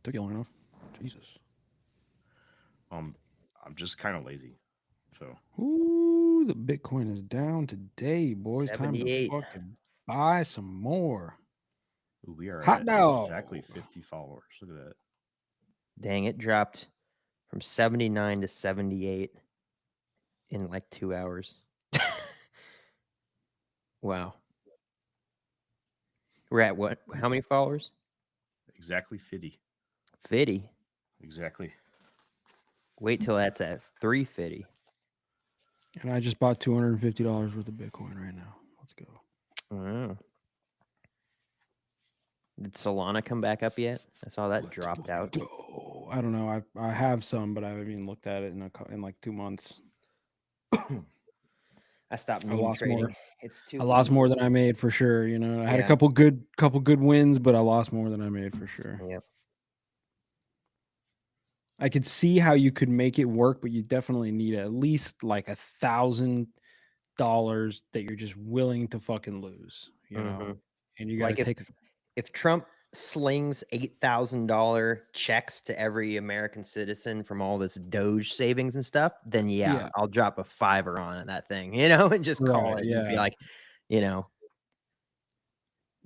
Took you long enough. Jesus. Um, I'm just kind of lazy, so Ooh, the Bitcoin is down today, boys. Time to 78. fucking buy some more. ooh, we are Hot at dog. exactly 50 followers. Look at that. Dang, it dropped from 79 to 78 in like 2 hours. Wow. We're at what? How many followers? Exactly 50. 50. Exactly. Wait till that's at 350. And I just bought $250 worth of Bitcoin right now. Let's go. Wow. Did Solana come back up yet? I saw that dropped out. Go. I don't know. I have some, but I haven't even looked at it in like 2 months. I stopped I meme lost more. trading. It's too I lost easy. more than I made for sure. You know, I had a Yeah. couple good wins, but I lost more than I made for sure. Yep. I could see how you could make it work, but you definitely need at least like $1,000 that you're just willing to fucking lose, you know, hmm and you got to Like take. if Trump slings $8,000 checks to every American citizen from all this Doge savings and stuff, then Yeah, I'll drop a fiver on that thing, and just call right, it and be yeah, like, you know,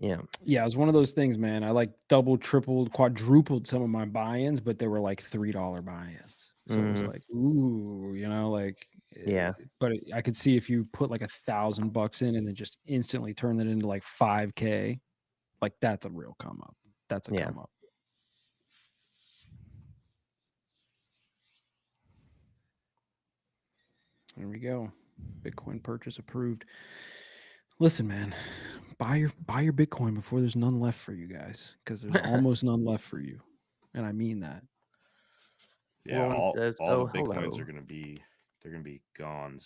yeah, yeah. It was one of those things, man. I like double, tripled, quadrupled some of my buy-ins, but they were like $3 buy-ins. So it was hmm like, ooh, you know, like. yeah, But I could see if you put like $1,000 in and then just instantly turn it into like 5K, like that's a real come up. That's a yeah. come up. There we go. Bitcoin purchase approved. Listen, man, buy your Bitcoin before there's none left for you guys, because there's almost none left for you, and I mean that. Yeah, Roland says, all the "Oh, bitcoins are hello, gonna be they're gonna be gone.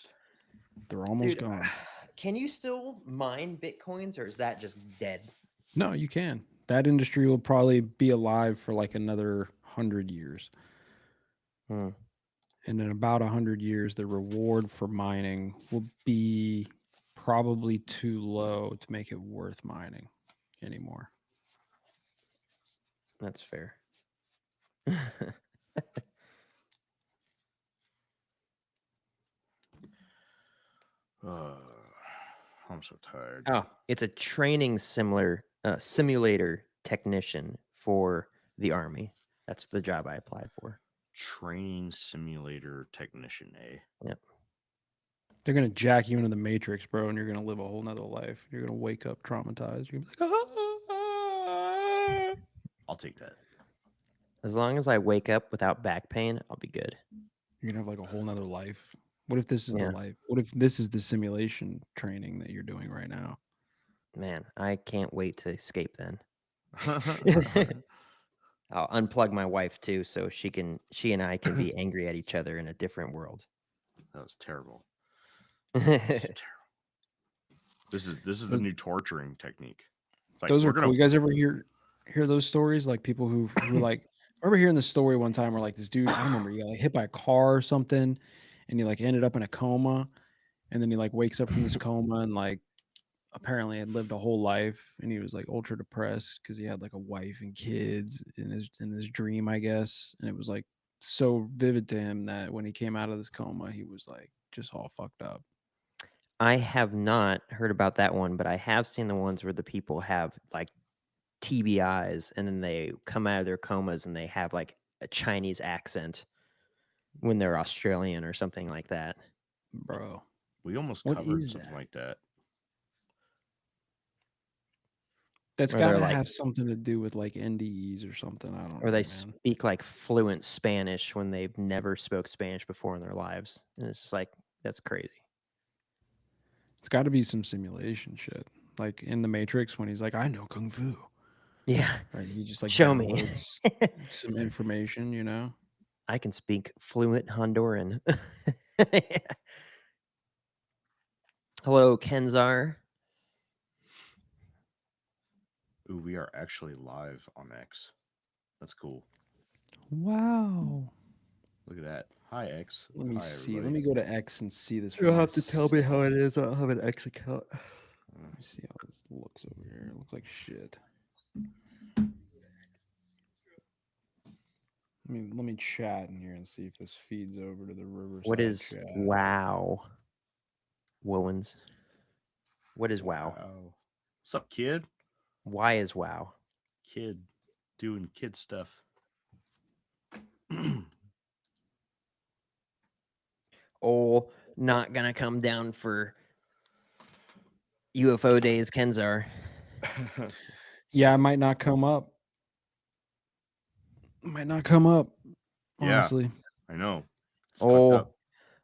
They're almost dude. gone. Can you still mine bitcoins, or is that just dead?" No, you can. That industry will probably be alive for like another 100 years, Hmm. and in about 100 years, the reward for mining will be probably too low to make it worth mining anymore. That's fair. Uh, I'm so tired. Oh, it's a training simulator technician for the army. That's the job I applied for. Training simulator technician, eh? Yep. They're gonna jack you into the matrix, bro, and you're gonna live a whole nother life. You're gonna wake up traumatized. You're gonna be like, "Ah." I'll take that. As long as I wake up without back pain, I'll be good. You're gonna have like a whole nother life. What if this is the Yeah, life? What if this is the simulation training that you're doing right now? man, I can't wait to escape then. I'll unplug my wife too, so she and I can be angry at each other in a different world. That was terrible. It's Yeah, terrible. This is the Those, new torturing technique. It's like those we're are gonna cool. You guys ever hear those stories? Like people who like. I remember hearing the story one time where like this dude, I don't remember, he got like hit by a car or something, and he like ended up in a coma, and then he like wakes up from this coma and like apparently had lived a whole life, and he was like ultra depressed because he had like a wife and kids in his dream, I guess, and it was like so vivid to him that when he came out of this coma, he was like just all fucked up. I have not heard about that one, but I have seen the ones where the people have like TBIs and then they come out of their comas and they have like a Chinese accent when they're Australian or something like that. Bro, we almost what covered is something that? like that. That's Or got they're to like, have something to do with like NDEs or something. I don't or they know, man. speak like fluent Spanish when they've never spoke Spanish before in their lives. And it's just like, that's crazy. It's got to be some simulation shit, like in the Matrix when he's like, "I know kung fu," Yeah. right? He just like Show me. downloads some information, you know. I can speak fluent Honduran. Hello, Kenzar. Ooh, we are actually live on X. That's cool. Wow. Look at that. Hi X. Let me Hi see. Let everybody. me go to X and see this for You'll have to tell myself. me how it is. I don't have an X account. Uh, Let me see how this looks over here. It looks like shit. Let me chat in here and see if this feeds over to the Riverside What is chat. wow? Wowens. What is wow? What's up, kid? Why is wow? Kid doing kid stuff. Oh, not gonna come down for UFO days, Kenzar. Yeah, I might not come up. Might not come up. Yeah. Honestly. I know. It's fucked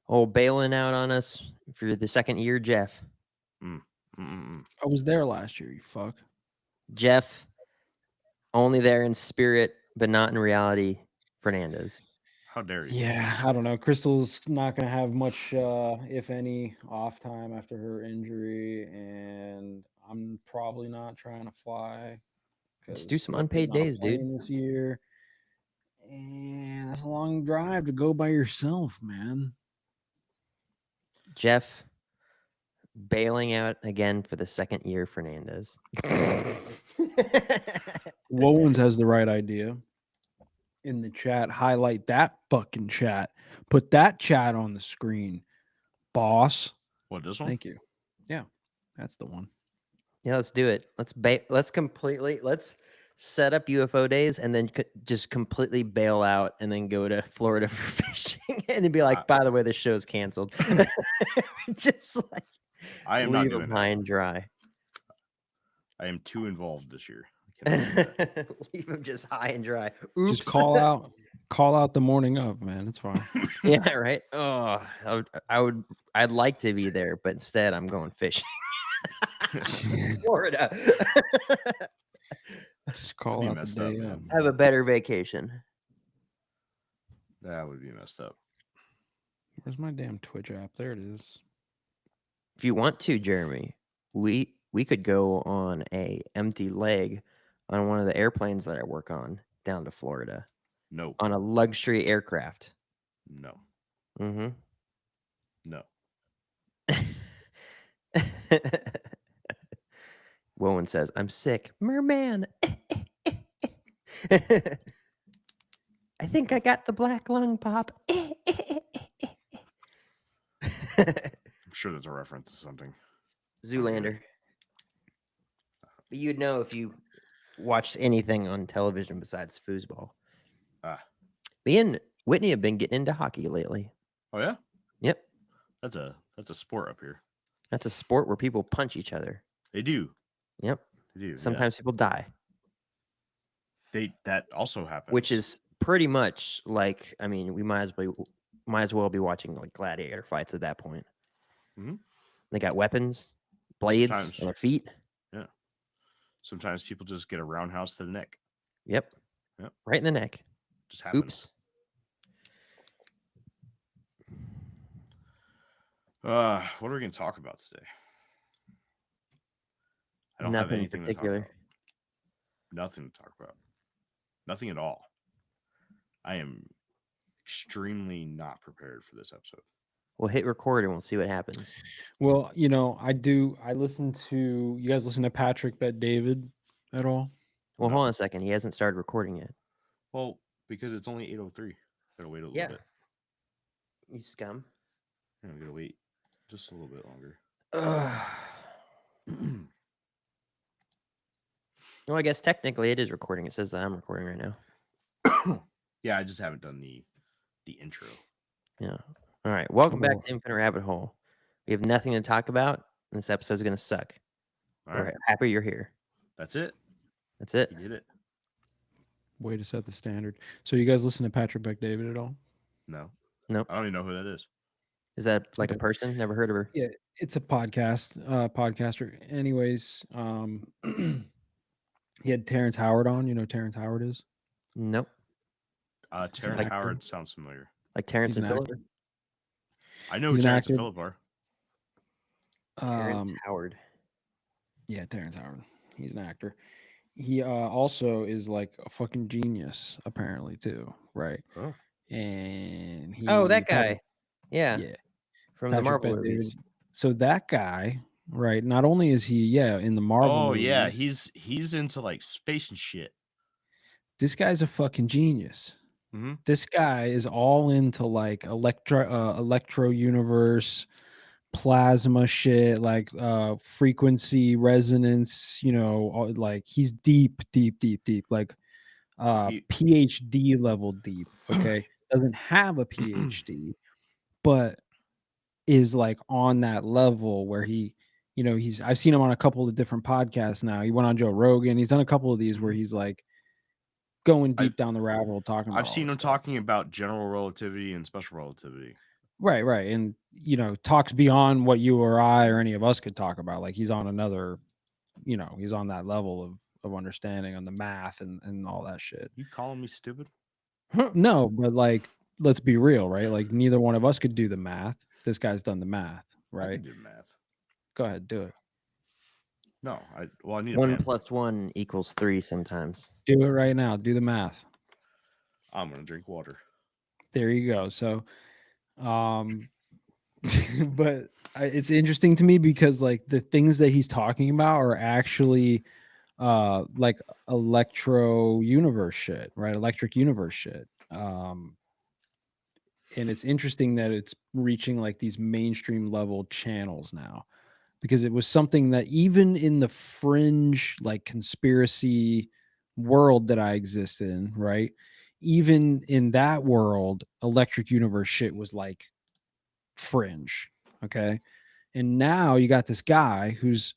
up. Bailing out on us for the second year, Jeff. I was there last year, you fuck. Jeff, only there in spirit, but not in reality. Fernandez. How dare you? Yeah, I don't know. Crystal's not going to have much, if any, off time after her injury, and I'm probably not trying to fly. Just do some I'm unpaid not days, dude. playing this year, and that's a long drive to go by yourself, man. Jeff, bailing out again for the second year, Fernandez. Wowens has the right idea. In the chat, highlight that fucking chat. Put that chat on the screen, boss. What, this one? Thank you. Yeah, that's the one. Yeah, let's do it. Let's set up UFO days and then just completely bail out and then go to Florida for fishing and then be like, by the way, this show's canceled. Just like I am not leave doing them that. high and dry. I am too involved this year. I cannot do that. Leave them just high and dry. Oops. Just call out the morning of, man. It's fine. Yeah, right. Oh, I'd like to be there, but instead I'm going fishing. Florida. Just call That'd be out the messed day up, of. man. Have a better vacation. That would be messed up. Where's my damn Twitch app? There it is. If you want to, Jeremy, we could go on a empty leg on one of the airplanes that I work on down to Florida No. on a luxury aircraft. No. Mm-hmm. No. Woman says, "I'm sick, merman. I think I got the black lung pop." I'm sure there's a reference to something. Zoolander. But you'd know if you watched anything on television besides foosball. Me and Whitney have been getting into hockey lately. Oh yeah? Yep. That's a sport up here. That's a sport where people punch each other. They do. Yep. They do. Sometimes people die. That also happens. Which is pretty much like, I mean, we might as well be watching like gladiator fights at that point. Mm-hmm. They got weapons, blades on their feet. Yeah. Sometimes people just get a roundhouse to the neck. Yep. Right in the neck. Just happens. Oops. What are we going to talk about today? I don't have Nothing in anything particular. to talk about. Nothing to talk about. Nothing at all. I am extremely not prepared for this episode. We'll hit record and we'll see what happens. Well, I listen to, you guys listen to Patrick Bet David at all? Well, No. hold on a second. He hasn't started recording yet. Well, because it's only 8:03. Gotta wait a little bit. You scum. Yeah, we gotta wait just a little bit longer. Well, I guess technically it is recording. It says that I'm recording right now. Yeah, I just haven't done the intro. Yeah. All right. Welcome back Cool. to Infinite Rabbit Hole. We have nothing to talk about. This episode's going to suck. All We're right. happy you're here. That's it. That's it. You did it. Way to set the standard. So you guys listen to Patrick Bet David at all? No. Nope. I don't even know who that is. Is that like a Okay. person? Never heard of her. Yeah, it's a podcaster. Anyways, he had Terrence Howard on. You know who Terrence Howard is? Nope. Terrence actor. Howard sounds familiar. Like Terrence He's and an Phillip. actor. I know who He's an Terrence and actor. Phillip are. Terrence Howard. Yeah, Terrence Howard. He's an actor. He also is like a fucking genius, apparently, too. Right. Oh. And he. Oh, that guy. Yeah. Yeah. From the Patrick Marvel Bet movies. David. So that guy, right? Not only is he, in the Marvel. Oh movies, yeah, he's into like space and shit. This guy's a fucking genius. Mm-hmm. This guy is all into like electro universe, plasma shit, like frequency resonance, like he's deep, like He PhD level deep, okay? Doesn't have a PhD, but is like on that level where I've seen him on a couple of different podcasts now. He went on Joe Rogan. He's done a couple of these where he's like going I've deep down the rabbit hole talking about I've all seen this him stuff. talking about general relativity and special relativity. Right. And talks beyond what you or I or any of us could talk about. Like he's on another, he's on that level of understanding on the math and all that shit. You calling me stupid? No, but like let's be real, right? Like neither one of us could do the math. This guy's done the math, I right? can do math. Go ahead, do it. No, I need a 1 pen. + 1 = 3 sometimes. Do it right now. Do the math. I'm gonna drink water. There you go. So, but it's interesting to me because like the things that he's talking about are actually like electro universe shit, right? Electric universe shit. And it's interesting that it's reaching like these mainstream level channels now, because it was something that even in the fringe like conspiracy world that I exist in, right? Even in that world, electric universe shit was like fringe. Okay. And now you got this guy who's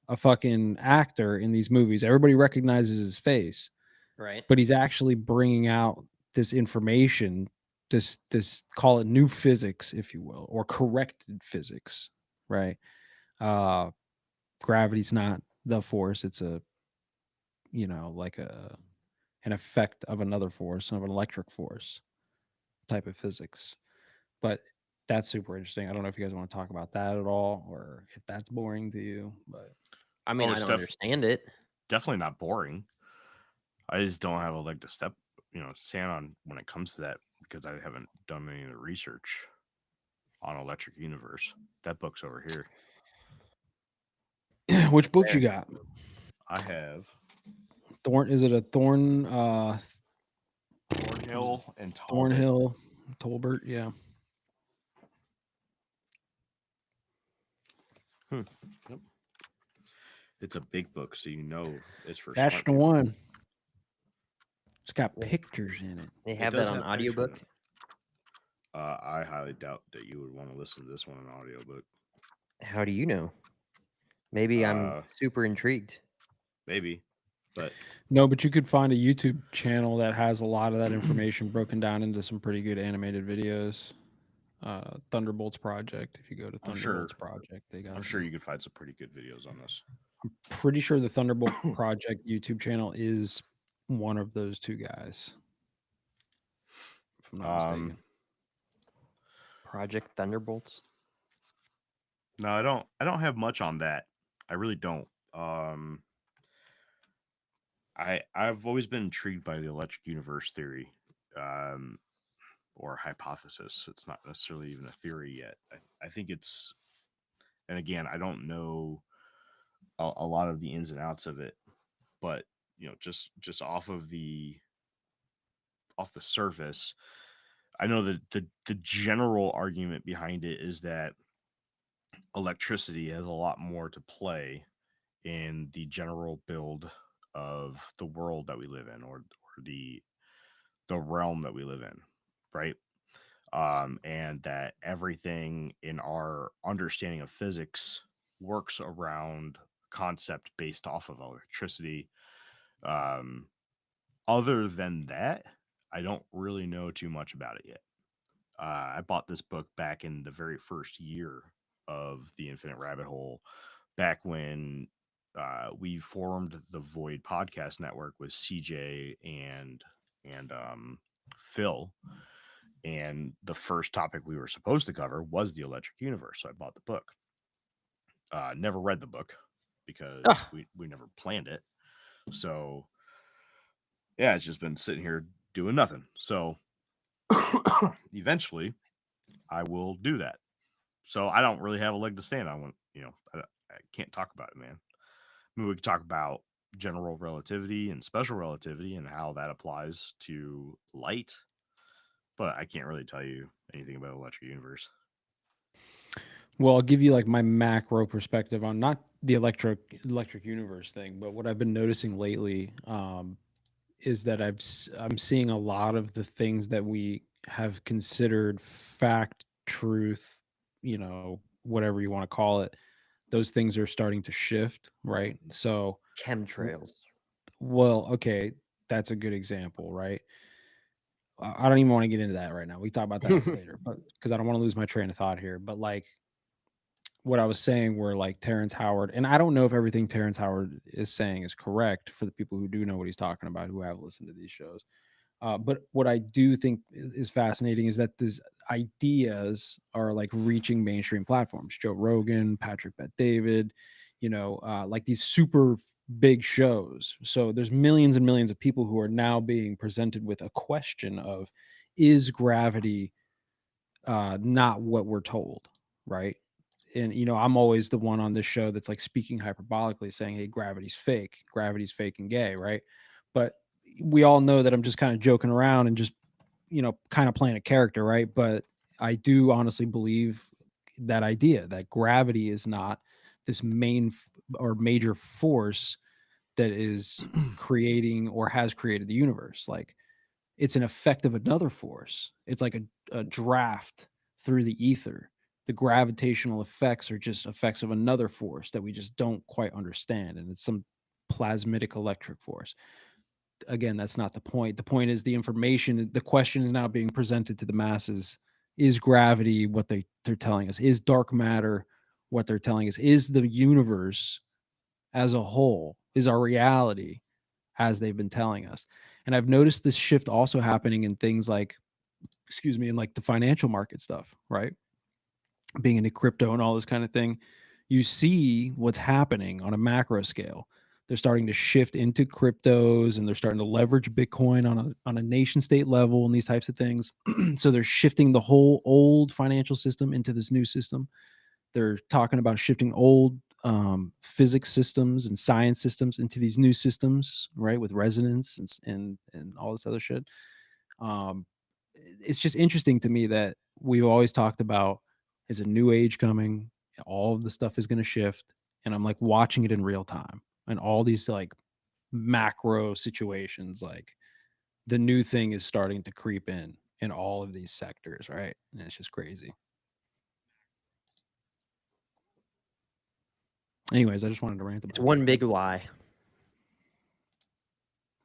a fucking actor in these movies. Everybody recognizes his face, Right. but he's actually bringing out this information, this call it new physics, if you will, or corrected physics, right? Uh, gravity's not the force; it's like an effect of another force, of an electric force type of physics. But that's super interesting. I don't know if you guys want to talk about that at all, or if that's boring to you. But I mean, I it's don't understand it. definitely not boring. I just don't have a leg to stand on when it comes to that because I haven't done any of the research on Electric Universe. That book's over here. which books you got? I have Thorn? Is it a Thorn? Thornhill and Talbot. Thornhill, Tolbert. Yeah. Yep. It's a big book, so it's for That's smart the people. one. It's got pictures in it. They It have does that on have pictures in audiobook. it. I highly doubt that you would want to listen to this one in audiobook. How do you know? Maybe I'm super intrigued. Maybe, but No, but you could find a YouTube channel that has a lot of that information broken down into some pretty good animated videos. Thunderbolts Project. If you go to I'm Thunderbolts sure- Project, they got. I'm sure you could find some pretty good videos on this. I'm pretty sure the Thunderbolt Project YouTube channel is one of those two guys. If I'm not mistaken. Project Thunderbolts. No, I don't have much on that. I really don't. I've always been intrigued by the electric universe theory, or hypothesis. It's not necessarily even a theory yet. I think it's, and again, I don't know a lot of the ins and outs of it, but just off the surface, I know that the general argument behind it is that electricity has a lot more to play in the general build of the world that we live in, or the realm that we live in, right? And that everything in our understanding of physics works around concept based off of electricity. Other than that, I don't really know too much about it yet. I bought this book back in the very first year of the Infinite Rabbit Hole, back when we formed the Void Podcast Network with CJ and Phil. And the first topic we were supposed to cover was the electric universe. So I bought the book. Never read the book because we never planned it. So yeah, it's just been sitting here doing nothing. So eventually I will do that. So I don't really have a leg to stand on when, I can't talk about it, man. I mean, we could talk about general relativity and special relativity and how that applies to light. But I can't really tell you anything about electric universe. Well, I'll give you like my macro perspective on not the electric universe thing, but what I've been noticing lately is that I'm seeing a lot of the things that we have considered fact, truth, whatever you want to call it. Those things are starting to shift, right? So, Chemtrails. well, okay, that's a good example, right? I don't even want to get into that right now. We can talk about that later, but because I don't want to lose my train of thought here. But like what I was saying, where like Terrence Howard, and I don't know if everything Terrence Howard is saying is correct for the people who do know what he's talking about, who have listened to these shows. But what I do think is fascinating is that these ideas are like reaching mainstream platforms. Joe Rogan, Patrick Bet David, like these super big shows. So there's millions and millions of people who are now being presented with a question of, is gravity not what we're told, right? And I'm always the one on this show that's like speaking hyperbolically, saying, "Hey, gravity's fake and gay," right? But we all know that I'm just kind of joking around and just kind of playing a character, right? But I do honestly believe that idea that gravity is not this or major force that is creating or has created the universe. Like it's an effect of another force. It's like a draft through the ether. The gravitational effects are just effects of another force that we just don't quite understand. And it's some plasmitic electric force. Again, that's not the point. The point is the question is now being presented to the masses. Is gravity what they're telling us? Is dark matter what they're telling us? Is the universe as a whole, is our reality as they've been telling us? And I've noticed this shift also happening in things like, in like the financial market stuff, right? Being into crypto and all this kind of thing, you see what's happening on a macro scale. They're starting to shift into cryptos and they're starting to leverage Bitcoin on a nation state level and these types of things. So they're shifting the whole old financial system into this new system. They're talking about shifting old physics systems and science systems into these new systems, right? With resonance and all this other shit. Um, it's just interesting to me that we've always talked about is a new age coming. All of the stuff is going to shift, and I'm like watching it in real time, and all these like macro situations, like the new thing is starting to creep in all of these sectors, right? And it's just crazy. Anyways, I just wanted to rant about It's it. one big lie.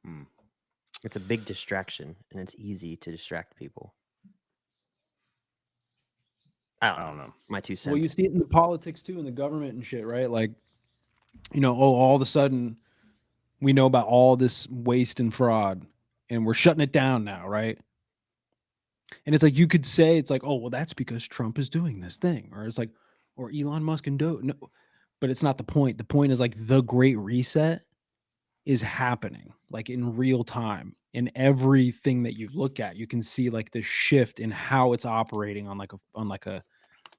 Hmm. It's a big distraction, and it's easy to distract people. I don't know. My 2 cents. Well, you see it in the politics too, in the government and shit, right? Like, all of a sudden we know about all this waste and fraud and we're shutting it down now, right? And it's like you could say it's like, oh, well, that's because Trump is doing this thing, or it's like, or Elon Musk and no, but it's not the point. The point is like the Great Reset is happening like in real time. In everything that you look at, you can see like the shift in how it's operating on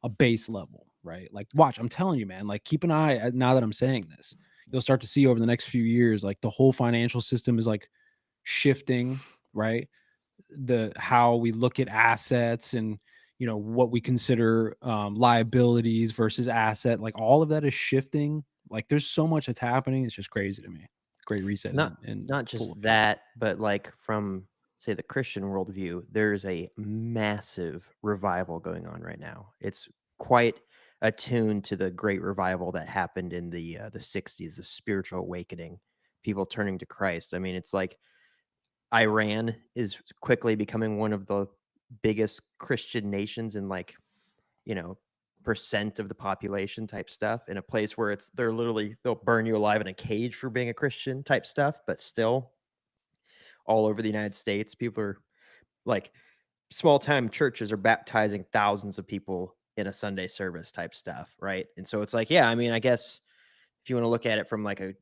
a base level, right? Like, watch, I'm telling you, man, like keep an eye now that I'm saying this. You'll start to see over the next few years, like the whole financial system is like shifting, right? How we look at assets and what we consider liabilities versus asset, like all of that is shifting. Like there's so much that's happening. It's just crazy to me. Great Reset Not full just effect. that, but like from say the Christian worldview, there's a massive revival going on right now. It's quite attuned to the great revival that happened in the 60s, the spiritual awakening, people turning to Christ. I mean, it's like Iran is quickly becoming one of the biggest Christian nations in like, percent of the population type stuff, in a place where they'll burn you alive in a cage for being a Christian type stuff, but still all over the United States, people are like small time churches are baptizing thousands of people in a Sunday service type stuff, right? And so it's like, yeah, I mean, I guess if you want to look at it from like a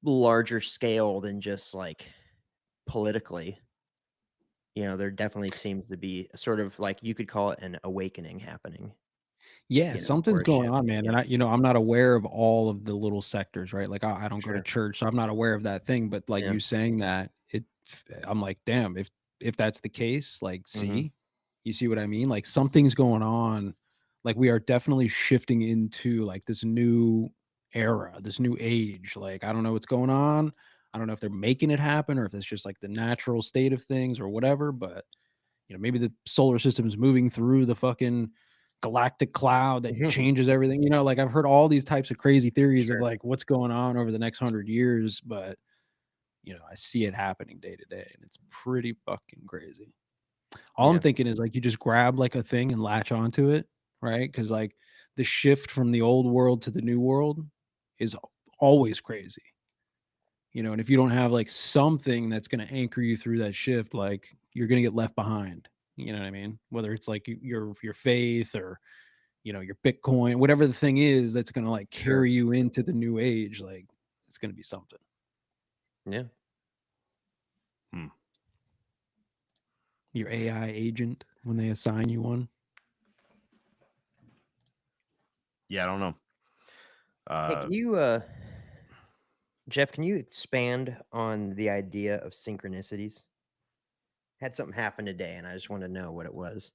larger scale than just like politically, there definitely seems to be a sort of like you could call it an awakening happening. Yeah, you know, something's or a going ship. on, man, Yeah. and I'm not aware of all of the little sectors, right? Like, I don't go to Sure. church, so I'm not aware of that thing, but, like, Yeah. you saying that, I'm like, "Damn, if that's the case, like, Hmm. see? You see what I mean? Like, something's going on, like, we are definitely shifting into, like, this new era, this new age, like, I don't know what's going on. I don't know if they're making it happen or if it's just, like, the natural state of things or whatever, but maybe the solar system is moving through the fucking galactic cloud that changes everything. Like I've heard all these types of crazy theories of Sure. like what's going on over the next 100 years, but I see it happening day to day, and it's pretty fucking crazy. All I'm Yeah. thinking is like you just grab like a thing and latch onto it, right? Because like the shift from the old world to the new world is always crazy. And if you don't have like something that's going to anchor you through that shift, like you're going to get left behind. You know what I mean? Whether it's like your faith or your Bitcoin, whatever the thing is that's going to like Sure. carry you into the new age, like it's going to be something. Yeah. Hmm. Your AI agent when they assign you one. Yeah, I don't know. Hey, can you, Jeff, can you expand on the idea of synchronicities? Had something happen today, and I just want to know what it was.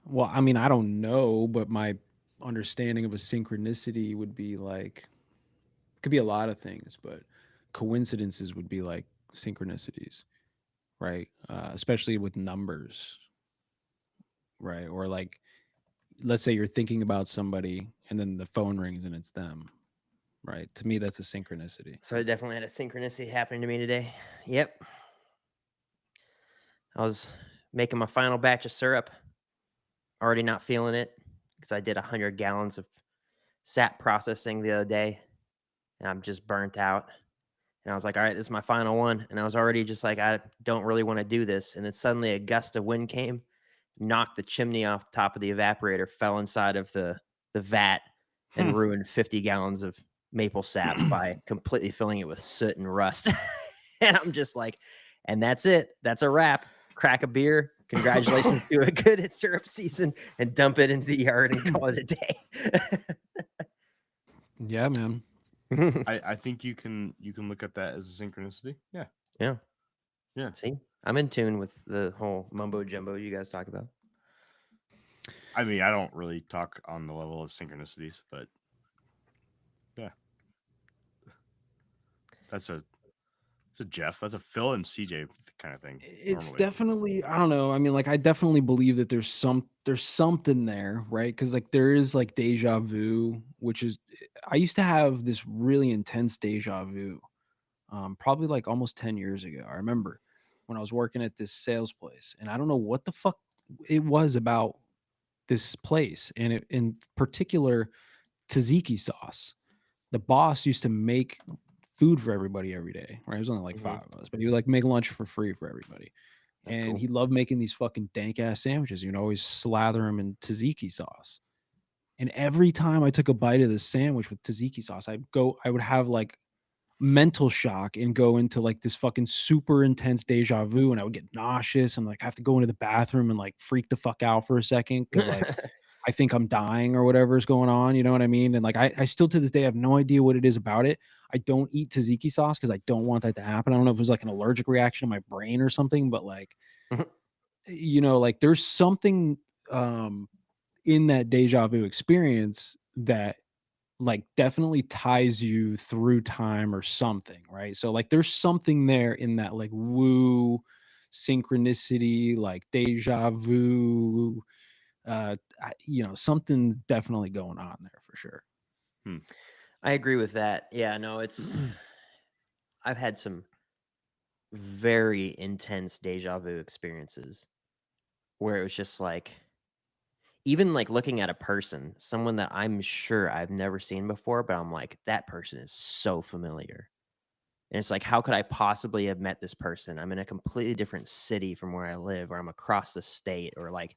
Well, I mean, I don't know, but my understanding of a synchronicity would be like could be a lot of things, but coincidences would be like synchronicities, right? Especially with numbers, right? Or like, let's say you're thinking about somebody and then the phone rings and it's them, right? To me, that's a synchronicity. So I definitely had a synchronicity happening to me today. Yep. I was making my final batch of syrup, already not feeling it because I did 100 gallons of sap processing the other day, and I'm just burnt out. And I was like, all right, this is my final one. And I was already just like, I don't really want to do this. And then suddenly a gust of wind came, knocked the chimney off the top of the evaporator, fell inside of the vat, and ruined 50 gallons of maple sap by completely filling it with soot and rust. And I'm just like, and that's it. That's a wrap. Crack a beer. Congratulations to a good syrup season, and dump it into the yard and call it a day. Yeah, man. I think you can look at that as a synchronicity. Yeah. Yeah. Yeah. See, I'm in tune with the whole mumbo jumbo you guys talk about. I mean, I don't really talk on the level of synchronicities, but yeah. That's a Jeff. That's a Phil and CJ kind of thing. It's Normally. definitely, I don't know. I mean, like I definitely believe that there's something there, right? Because like there is like deja vu, which is I used to have this really intense deja vu, probably like almost 10 years ago. I remember when I was working at this sales place, and I don't know what the fuck it was about this place, and in particular, tzatziki sauce. The boss used to make food for everybody every day, right? It was only like Mhm. 5 of us, but he would like make lunch for free for everybody. That's And cool. he loved making these fucking dank ass sandwiches. You'd always slather them in tzatziki sauce. And every time I took a bite of this sandwich with tzatziki sauce, I would have like mental shock and go into like this fucking super intense deja vu, and I would get nauseous and like have to go into the bathroom and like freak the fuck out for a second because like I think I'm dying or whatever is going on. You know what I mean? And like, I still to this day have no idea what it is about it. I don't eat tzatziki sauce because I don't want that to happen. I don't know if it was like an allergic reaction in my brain or something, but like, like there's something in that deja vu experience that like definitely ties you through time or something, right? So like there's something there in that like woo synchronicity, like deja vu, something's definitely going on there for sure. I agree with that. Yeah, no, it's I've had some very intense deja vu experiences where it was just like even like looking at a person, someone that I'm sure I've never seen before, but I'm like, that person is so familiar. And it's like, how could I possibly have met this person? I'm in a completely different city from where I live, or I'm across the state, or like,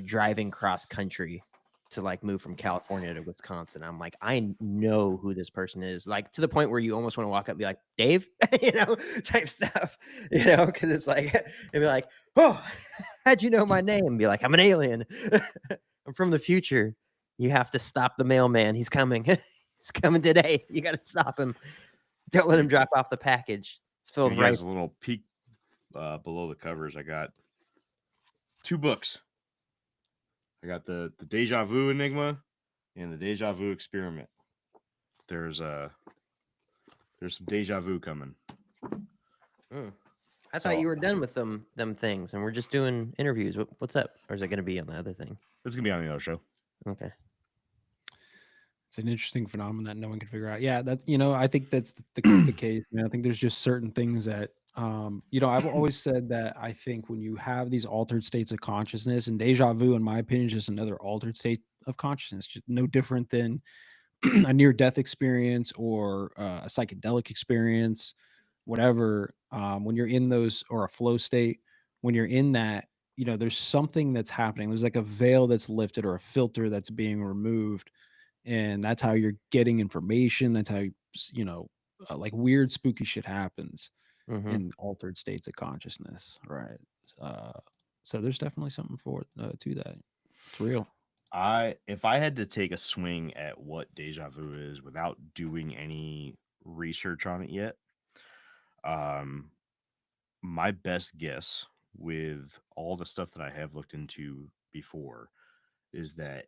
driving cross country. to like move from California to Wisconsin. I'm like, I know who this person is, like to the point where you almost want to walk up and be like, Dave, type stuff, because it's like, and be like, oh, how'd you know my name? Be like, I'm an alien. I'm from the future. You have to stop the mailman. He's coming. He's coming today. You got to stop him. Don't let him drop off the package. It's filled Give with you guys rice. a little peek below the covers. I got 2 books. I got the Deja Vu Enigma and the Deja Vu Experiment. There's some deja vu coming. I thought you were done with them things, and we're just doing interviews. What's up? Or is it going to be on the other thing? It's gonna be on the other show. Okay. It's an interesting phenomenon that no one can figure out. Yeah, that's I think that's the case, man. I think there's just certain things that I've always said that I think when you have these altered states of consciousness, and deja vu, in my opinion, is just another altered state of consciousness, just no different than a near death experience or a psychedelic experience, whatever. When you're in those, or a flow state, when you're in that, there's something that's happening. There's like a veil that's lifted or a filter that's being removed, and that's how you're getting information. That's how like weird spooky shit happens Mm-hmm. in altered states of consciousness, right? uh so there's definitely something to that. It's real. If I had to take a swing at what deja vu is without doing any research on it yet, my best guess with all the stuff that I have looked into before is that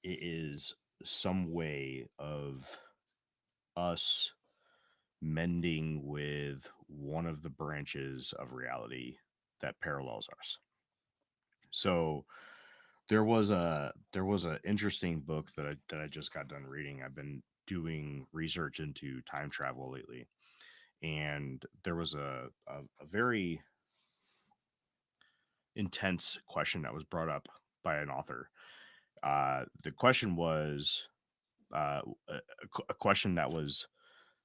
it is some way of us mending with one of the branches of reality that parallels us. So there was an interesting book that I just got done reading. I've been doing research into time travel lately, and there was a very intense question that was brought up by an author. The question was a question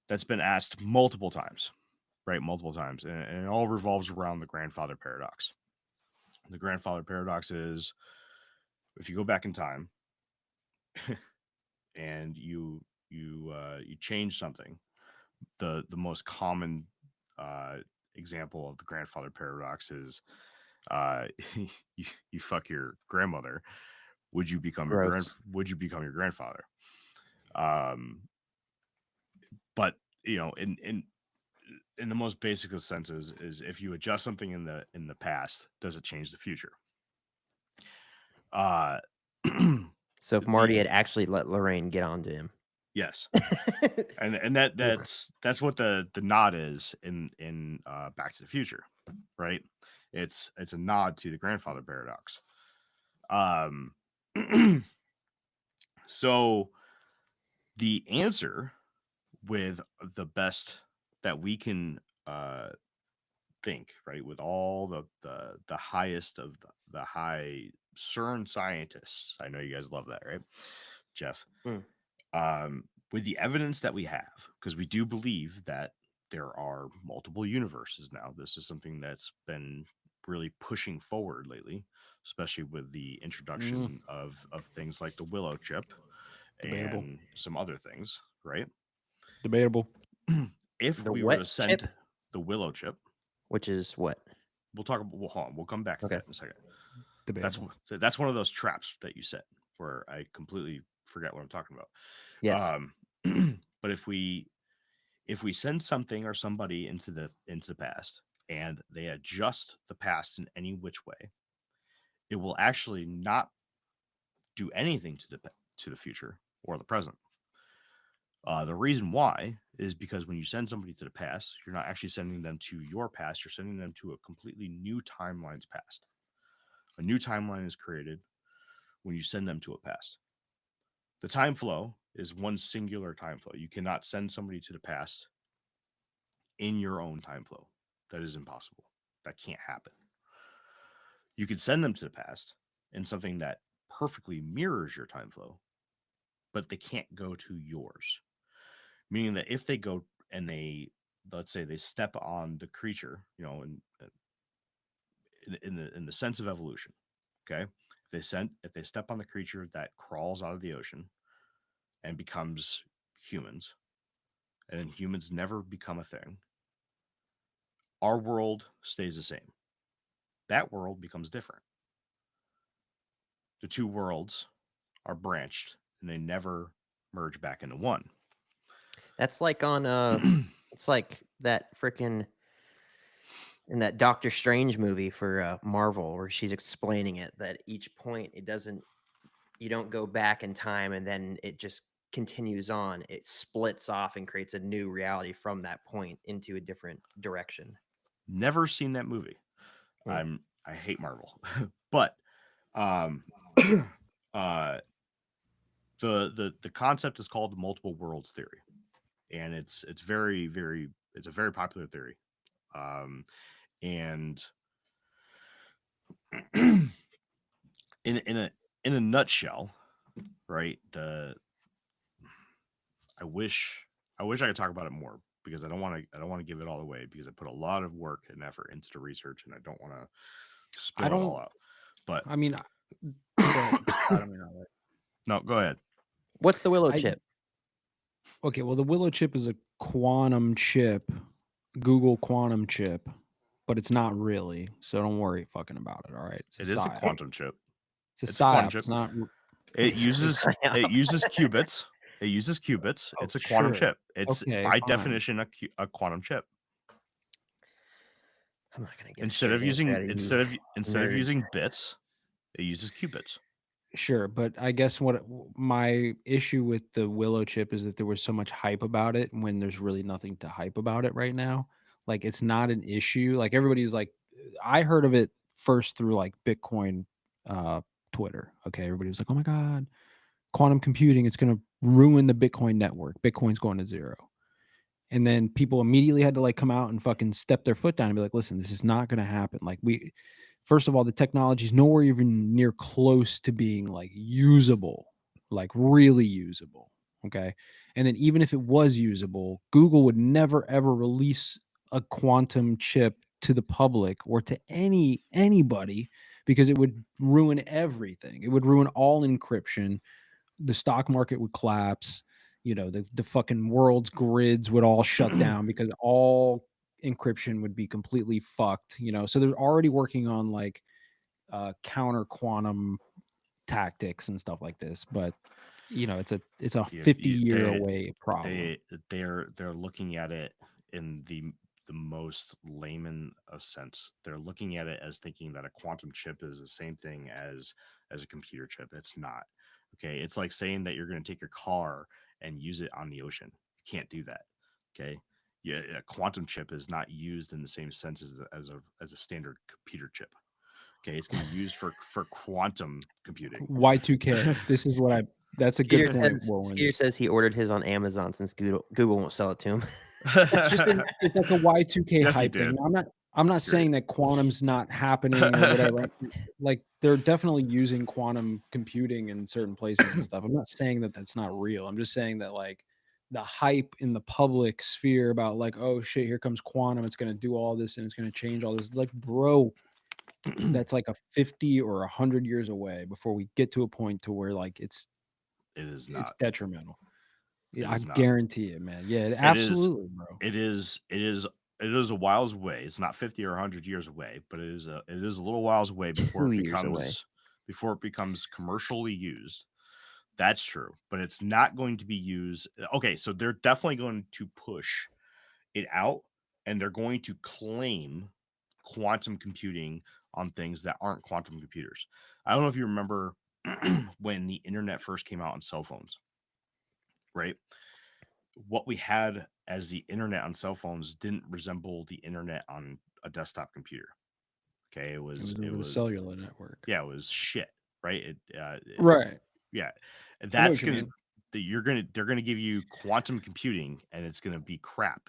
that's been asked multiple times, right? Multiple times, and it all revolves around the grandfather paradox. The grandfather paradox is, if you go back in time and you change something, the most common example of the grandfather paradox is uh you fuck your grandmother, would you become Gross. your grandfather? But in the most basic of senses, is if you adjust something in the past, does it change the future? uh So if Marty had actually let Lorraine get onto him. Yes. and that's what the nod is in Back to the Future, right? It's a nod to the grandfather paradox. So the answer, with the best that we can think, right, with all the highest of the high CERN scientists, I know you guys love that, right, Jeff? With the evidence that we have, because we do believe that there are multiple universes now. This is something that's been really pushing forward lately, especially with the introduction of things like the Willow chip. Debatable. And some other things, right? Debatable. If The we were to what send chip? the Willow chip, Which is what? we'll talk about. Hold on, we'll come back to Okay. that in a second. Debatable. That's one of those traps that you set where I completely forget what I'm talking about. Yes. But if we send something or somebody into the past, and they adjust the past in any which way, it will actually not do anything to the future or the present. The reason why is because when you send somebody to the past, you're not actually sending them to your past. You're sending them to a completely new timeline's past. A new timeline is created when you send them to a past. The time flow is one singular time flow. You cannot send somebody to the past in your own time flow. That is impossible. That can't happen. You could send them to the past in something that perfectly mirrors your time flow, but they can't go to yours. Meaning that if they go and let's say they step on the creature, in the sense of evolution, okay? If if they step on the creature that crawls out of the ocean and becomes humans, and then humans never become a thing, our world stays the same. That world becomes different. The two worlds are branched and they never merge back into one. That's like on it's like that freaking in that Doctor Strange movie for Marvel where she's explaining it that each point you don't go back in time and then it just continues on. It splits off and creates a new reality from that point into a different direction. Never seen that movie. Hmm. I hate Marvel, but um, uh, the concept is called the multiple worlds theory, and it's a very popular theory, and in a nutshell, right? I wish I could talk about it more because I don't want to give it all away because I put a lot of work and effort into the research and I don't want to I spill it all don't. out. But I mean, go ahead. I don't mean all that. no, go ahead. What's the willow I chip? Okay. Well, the Willow chip is a quantum chip, Google quantum chip, but it's not really. So don't worry fucking about it. All right. It's a It is a psyop. quantum chip. It's a It's a quantum psyop. chip. It's not. It uses Psyop. qubits. It uses qubits. Oh, It's a quantum sure. chip. It's Okay. by Fine. definition a quantum chip. I'm not gonna get a straight answer out of you, Instead of nerd. using bits, it uses qubits. Sure, but I guess my issue with the Willow chip is that there was so much hype about it when there's really nothing to hype about it right now. Like it's not an issue. Like everybody's like, I heard of it first through like Bitcoin uh Twitter. Okay, everybody was like, "Oh my god, quantum computing, it's going to ruin the Bitcoin network. Bitcoin's going to zero." And then people immediately had to like come out and fucking step their foot down and be like, "Listen, this is not going to happen." Like first of all, the technology is nowhere even near close to being like usable, like really usable. Okay. And then even if it was usable, Google would never ever release a quantum chip to the public or to anybody because it would ruin everything. It would ruin all encryption. The stock market would collapse. The fucking world's grids would all shut down because all encryption would be completely fucked. So they're already working on like counter quantum tactics and stuff like this, but it's a 50-year away problem. They're looking at it in the most layman of sense. They're looking at it as thinking that a quantum chip is the same thing as a computer chip. It's not. Okay, it's like saying that you're going to take your car and use it on the ocean. You can't do that. Okay, yeah, a quantum chip is not used in the same sense as a standard computer chip. Okay, it's going to be used for quantum computing. Y2K. This is what that's a good point. Skeeter says he ordered his on Amazon since Google won't sell it to him. It's like a Y2K Yes, he hype thing. did. I'm not That's saying great. that quantum's not happening or whatever. Like they're definitely using quantum computing in certain places and stuff. I'm not saying that that's not real. I'm just saying that like the hype in the public sphere about like, oh shit, here comes quantum. It's going to do all this and it's going to change all this. It's like, bro, that's like a 50 or 100 years away before we get to a point to where like It is it's not. detrimental. Yeah, I is not. guarantee it, man. Yeah, absolutely, bro. It is a whiles away. It's not 50 or 100 years away, but it is a little whiles away before 2 it years away. becomes commercially used. That's true, but it's not going to be used. Okay, so they're definitely going to push it out, and they're going to claim quantum computing on things that aren't quantum computers. I don't know if you remember when the internet first came out on cell phones, right? What we had as the internet on cell phones didn't resemble the internet on a desktop computer. Okay, it was the cellular network. Yeah, it was shit, right? Right. Yeah, That's gonna they're gonna give you quantum computing, and it's gonna be crap.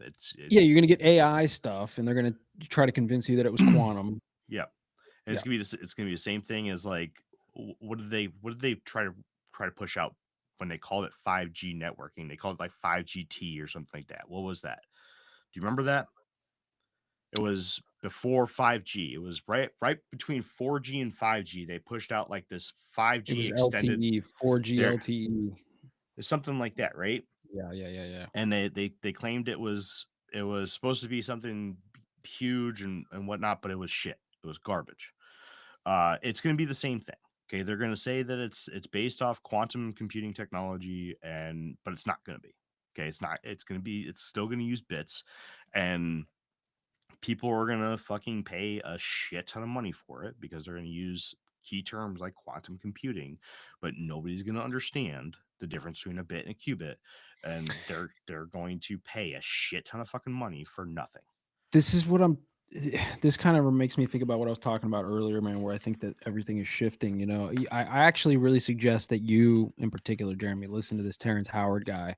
Yeah, you're gonna get AI stuff, and they're gonna try to convince you that it was quantum. Yeah, and it's gonna be the same thing as like what did they try to push out when they called it 5G networking? They called it like 5GT or something like that. What was that? Do you remember that? It was before 5G. It was right between 4G and 5G. They pushed out like this It 5G was extended LTE, 4G there, LTE. something like that, right? Yeah, yeah, yeah, yeah. And they claimed it was supposed to be something huge and whatnot, but it was shit. It was garbage. It's going to be the same thing. Okay, they're going to say that it's based off quantum computing technology, but it's not going to be. Okay, it's not. It's going to be. It's still going to use bits, and people are going to fucking pay a shit ton of money for it because they're going to use key terms like quantum computing, but nobody's going to understand the difference between a bit and a qubit, and they're going to pay a shit ton of fucking money for nothing. This is what I'm this kind of makes me think about what I was talking about earlier, man, where I think that everything is shifting, you know. I actually really suggest that you in particular, Jeremy, listen to this Terrence Howard guy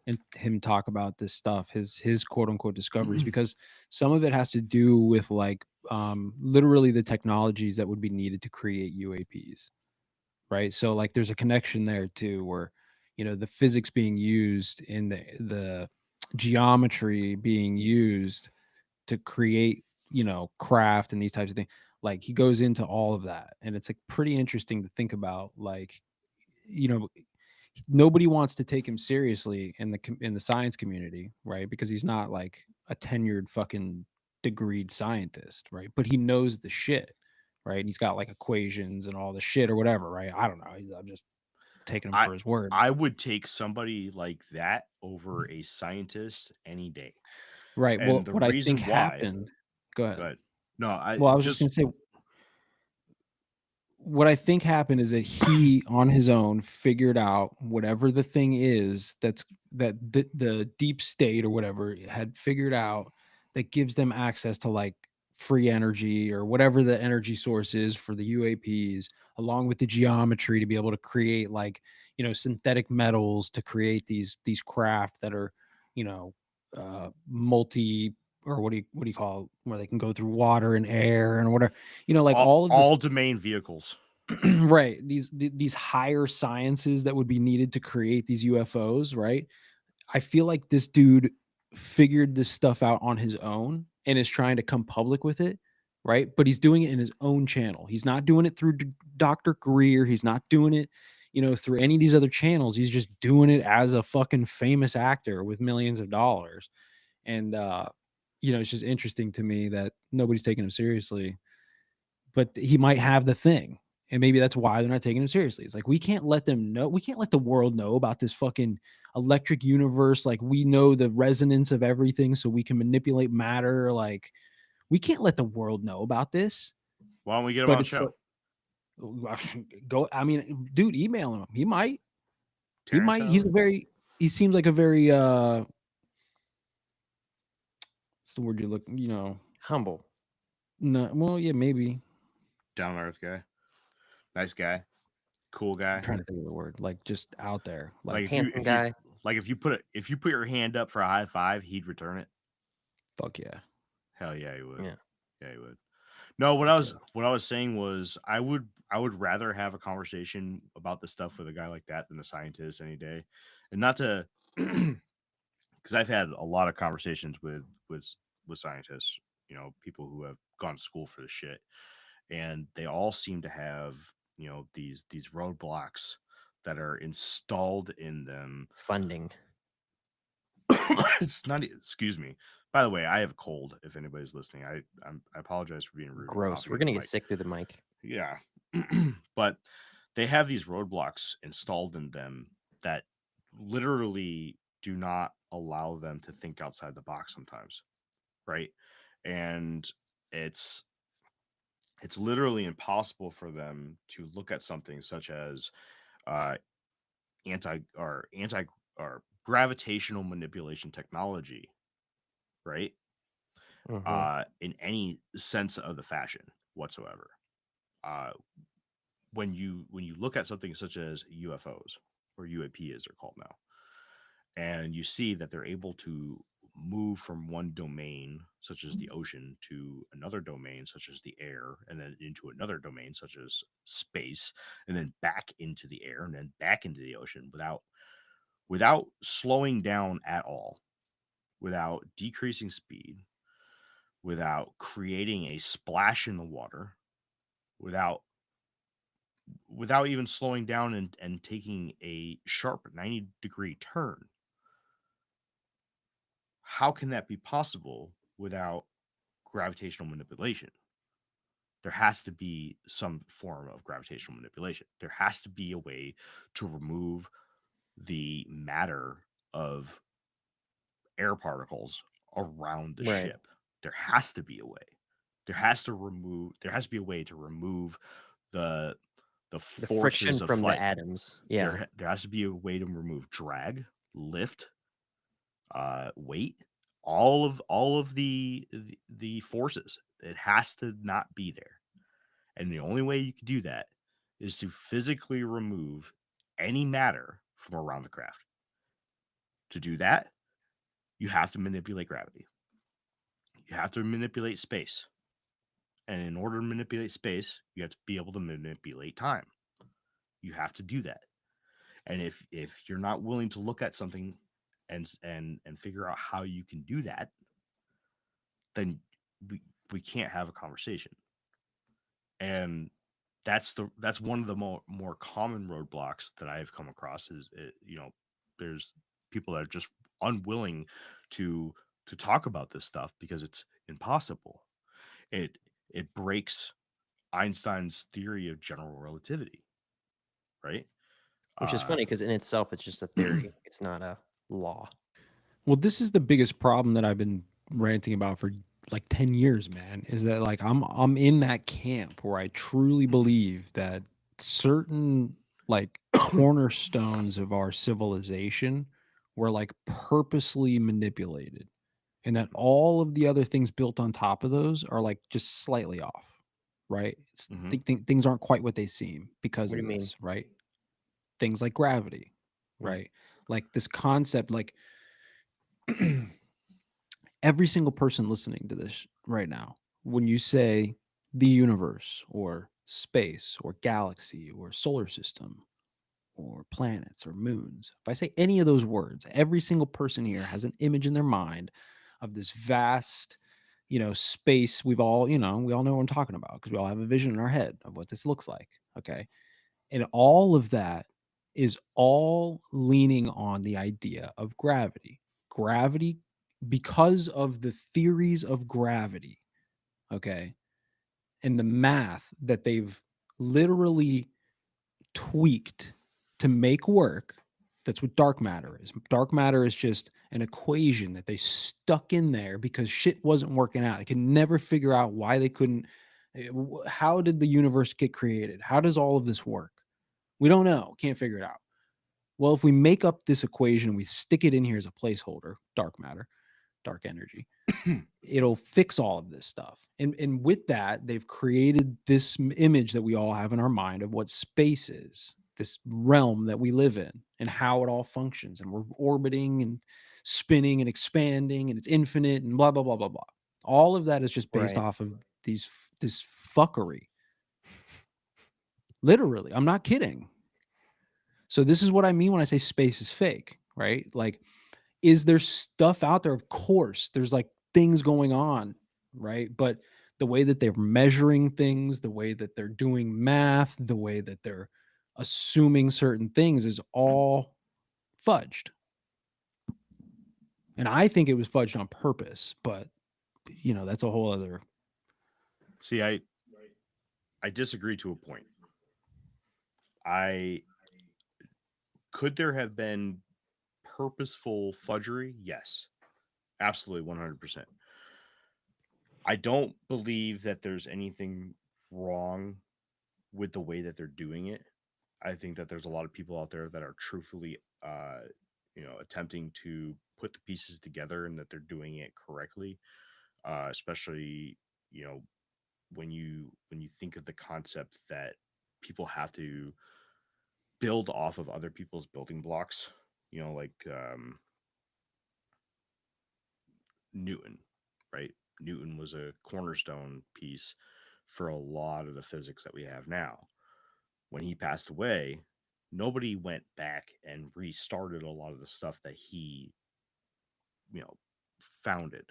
and him talk about this stuff, his quote unquote discoveries, because some of it has to do with like literally the technologies that would be needed to create UAPs, right? So like there's a connection there too, where you know the physics being used in the geometry being used to create, you know, craft and these types of things. Like he goes into all of that, and it's like pretty interesting to think about. Like, you know, nobody wants to take him seriously in the science community, right? Because he's not like a tenured fucking degreed scientist, right? But he knows the shit, right? And he's got like equations and all the shit or whatever, right? I don't know. I'm just taking him I for his word. I would take somebody like that over a scientist any day. Right. And Well, the what I think reason why, happened. Go go ahead. ahead. No, I Well, I was just just gonna say what I think happened is that he on his own figured out whatever the thing is that the deep state or whatever had figured out that gives them access to like free energy or whatever the energy source is for the UAPs, along with the geometry to be able to create like, you know, synthetic metals to create these craft that are, you know, multi or what do you call it, where they can go through water and air and whatever, you know, like all of all this. domain vehicles. Right, these higher sciences that would be needed to create these UFOs, right? I feel like this dude figured this stuff out on his own and is trying to come public with it, right? But he's doing it in his own channel. He's not doing it through Dr. Greer. He's not doing it, you know, through any of these other channels. He's just doing it as a fucking famous actor with millions of dollars. And you know, it's just interesting to me that nobody's taking him seriously, but he might have the thing. And maybe that's why they're not taking him seriously. It's like we can't let them know. We can't let the world know about this fucking electric universe. Like we know the resonance of everything, so we can manipulate matter. Like we can't let the world know about this. Why don't we get him on But the it's show? like go. I mean, dude, email him. He might. He Terrence might. He's a Howard? very. He seems like a very. What's the word you look? You know. Humble. No. Well, yeah, maybe. Down to earth guy. Nice guy. Cool I'm guy. trying to think of the word. Like just out there. Like Like Handsome guy. if you put your hand up for a high five, he'd return it. fuck yeah. Hell yeah, he would. Yeah. Yeah, he would. No, Yeah. what I was saying was I would rather have a conversation about the stuff with a guy like that than a scientist any day. And not to because I've had a lot of conversations with scientists, you know, people who have gone to school for the shit, and they all seem to have, you know, these roadblocks that are installed in them. Funding. It's not. Excuse me. By the way, I have a cold. If anybody's listening, I apologize for being rude and Gross. coughing We're into gonna the get mic. sick through the mic. Yeah, but they have these roadblocks installed in them that literally do not allow them to think outside the box sometimes, right? And it's it's literally impossible for them to look at something such as uh anti or gravitational manipulation technology, right? Hmm. In any sense of the fashion whatsoever. uh when you look at something such as UFOs, or UAP as they're called now, and you see that they're able to move from one domain such as the ocean to another domain such as the air, and then into another domain such as space, and then back into the air and then back into the ocean without slowing down at all, without decreasing speed, without creating a splash in the water, without even slowing down and taking a sharp 90-degree turn. How can that be possible without gravitational manipulation? There has to be some form of gravitational manipulation. There has to be a way to remove the matter of air particles around the Right. ship. There has to be a way. There has to be a way to remove the The forces friction of from the flight. atoms. Yeah. There has to be a way to remove drag, lift, weight, all of the forces. It has to not be there. And the only way you can do that is to physically remove any matter from around the craft. To do that, you have to manipulate gravity. You have to manipulate space. And in order to manipulate space, you have to be able to manipulate time. You have to do that. And if you're not willing to look at something and figure out how you can do that, then we can't have a conversation. And that's one of the more common roadblocks that I've come across is there's people that are just unwilling to talk about this stuff because it's impossible. It breaks Einstein's theory of general relativity, right? Which is Uh, funny because in itself, it's just a theory. It's not a law. Well, this is the biggest problem that I've been ranting about for like 10 years, man, is that like I'm in that camp where I truly believe that certain like cornerstones of our civilization were like purposely manipulated and that all of the other things built on top of those are like just slightly off, right? mhm. Things aren't quite what they seem because What do of you mean? this, right? Things like gravity, Mm. right? Like this concept, like every single person listening to this right now, when you say the universe or space or galaxy or solar system or planets or moons, if I say any of those words, every single person here has an image in their mind of this vast, space. We all know what I'm talking about because we all have a vision in our head of what this looks like. Okay. And all of that is all leaning on the idea of gravity. Gravity, because of the theories of gravity, okay, and the math that they've literally tweaked to make work. That's what dark matter is. Dark matter is just an equation that they stuck in there because shit wasn't working out. They could never figure out why they couldn't. How did the universe get created? How does all of this work? We don't know. Can't figure it out. Well, if we make up this equation, we stick it in here as a placeholder, dark matter, dark energy, it'll fix all of this stuff. And with that, they've created this image that we all have in our mind of what space is, this realm that we live in and how it all functions. And we're orbiting and spinning and expanding and it's infinite and blah blah blah blah blah. All of that is just based Right. off of this fuckery. Literally, I'm not kidding. So this is what I mean when I say space is fake, right? Like, is there stuff out there? Of course, there's like things going on, right? But the way that they're measuring things, the way that they're doing math, the way that they're assuming certain things is all fudged. And I think it was fudged on purpose, but that's a whole other. See, I disagree to a point. I Could there have been purposeful fudgery? Yes, absolutely, 100%. I don't believe that there's anything wrong with the way that they're doing it. I think that there's a lot of people out there that are truthfully, attempting to put the pieces together and that they're doing it correctly. Especially, you know, when you think of the concept that people have to build off of other people's building blocks, like Newton, right? Newton was a cornerstone piece for a lot of the physics that we have now. When he passed away, nobody went back and restarted a lot of the stuff that he, you know, founded,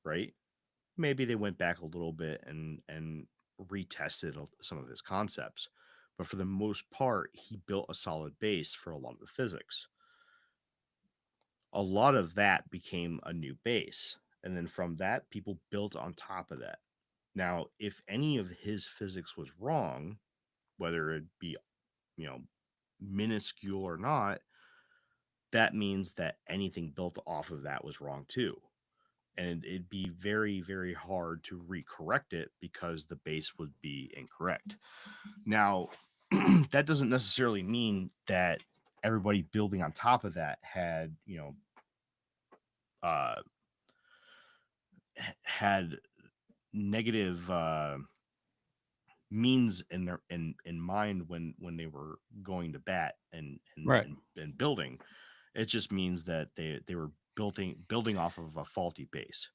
right? maybe they went back a little bit and retested some of his concepts. But for the most part, he built a solid base for a lot of the physics. A lot of that became a new base. And then from that, people built on top of that. Now, if any of his physics was wrong, whether it be, you know, minuscule or not, that means that anything built off of that was wrong too. And it'd be very, very hard to recorrect it because the base would be incorrect. Now, that doesn't necessarily mean that everybody building on top of that had, uh, had negative means in their in mind when they were going to bat Right. and building. It just means that they were building off of a faulty base.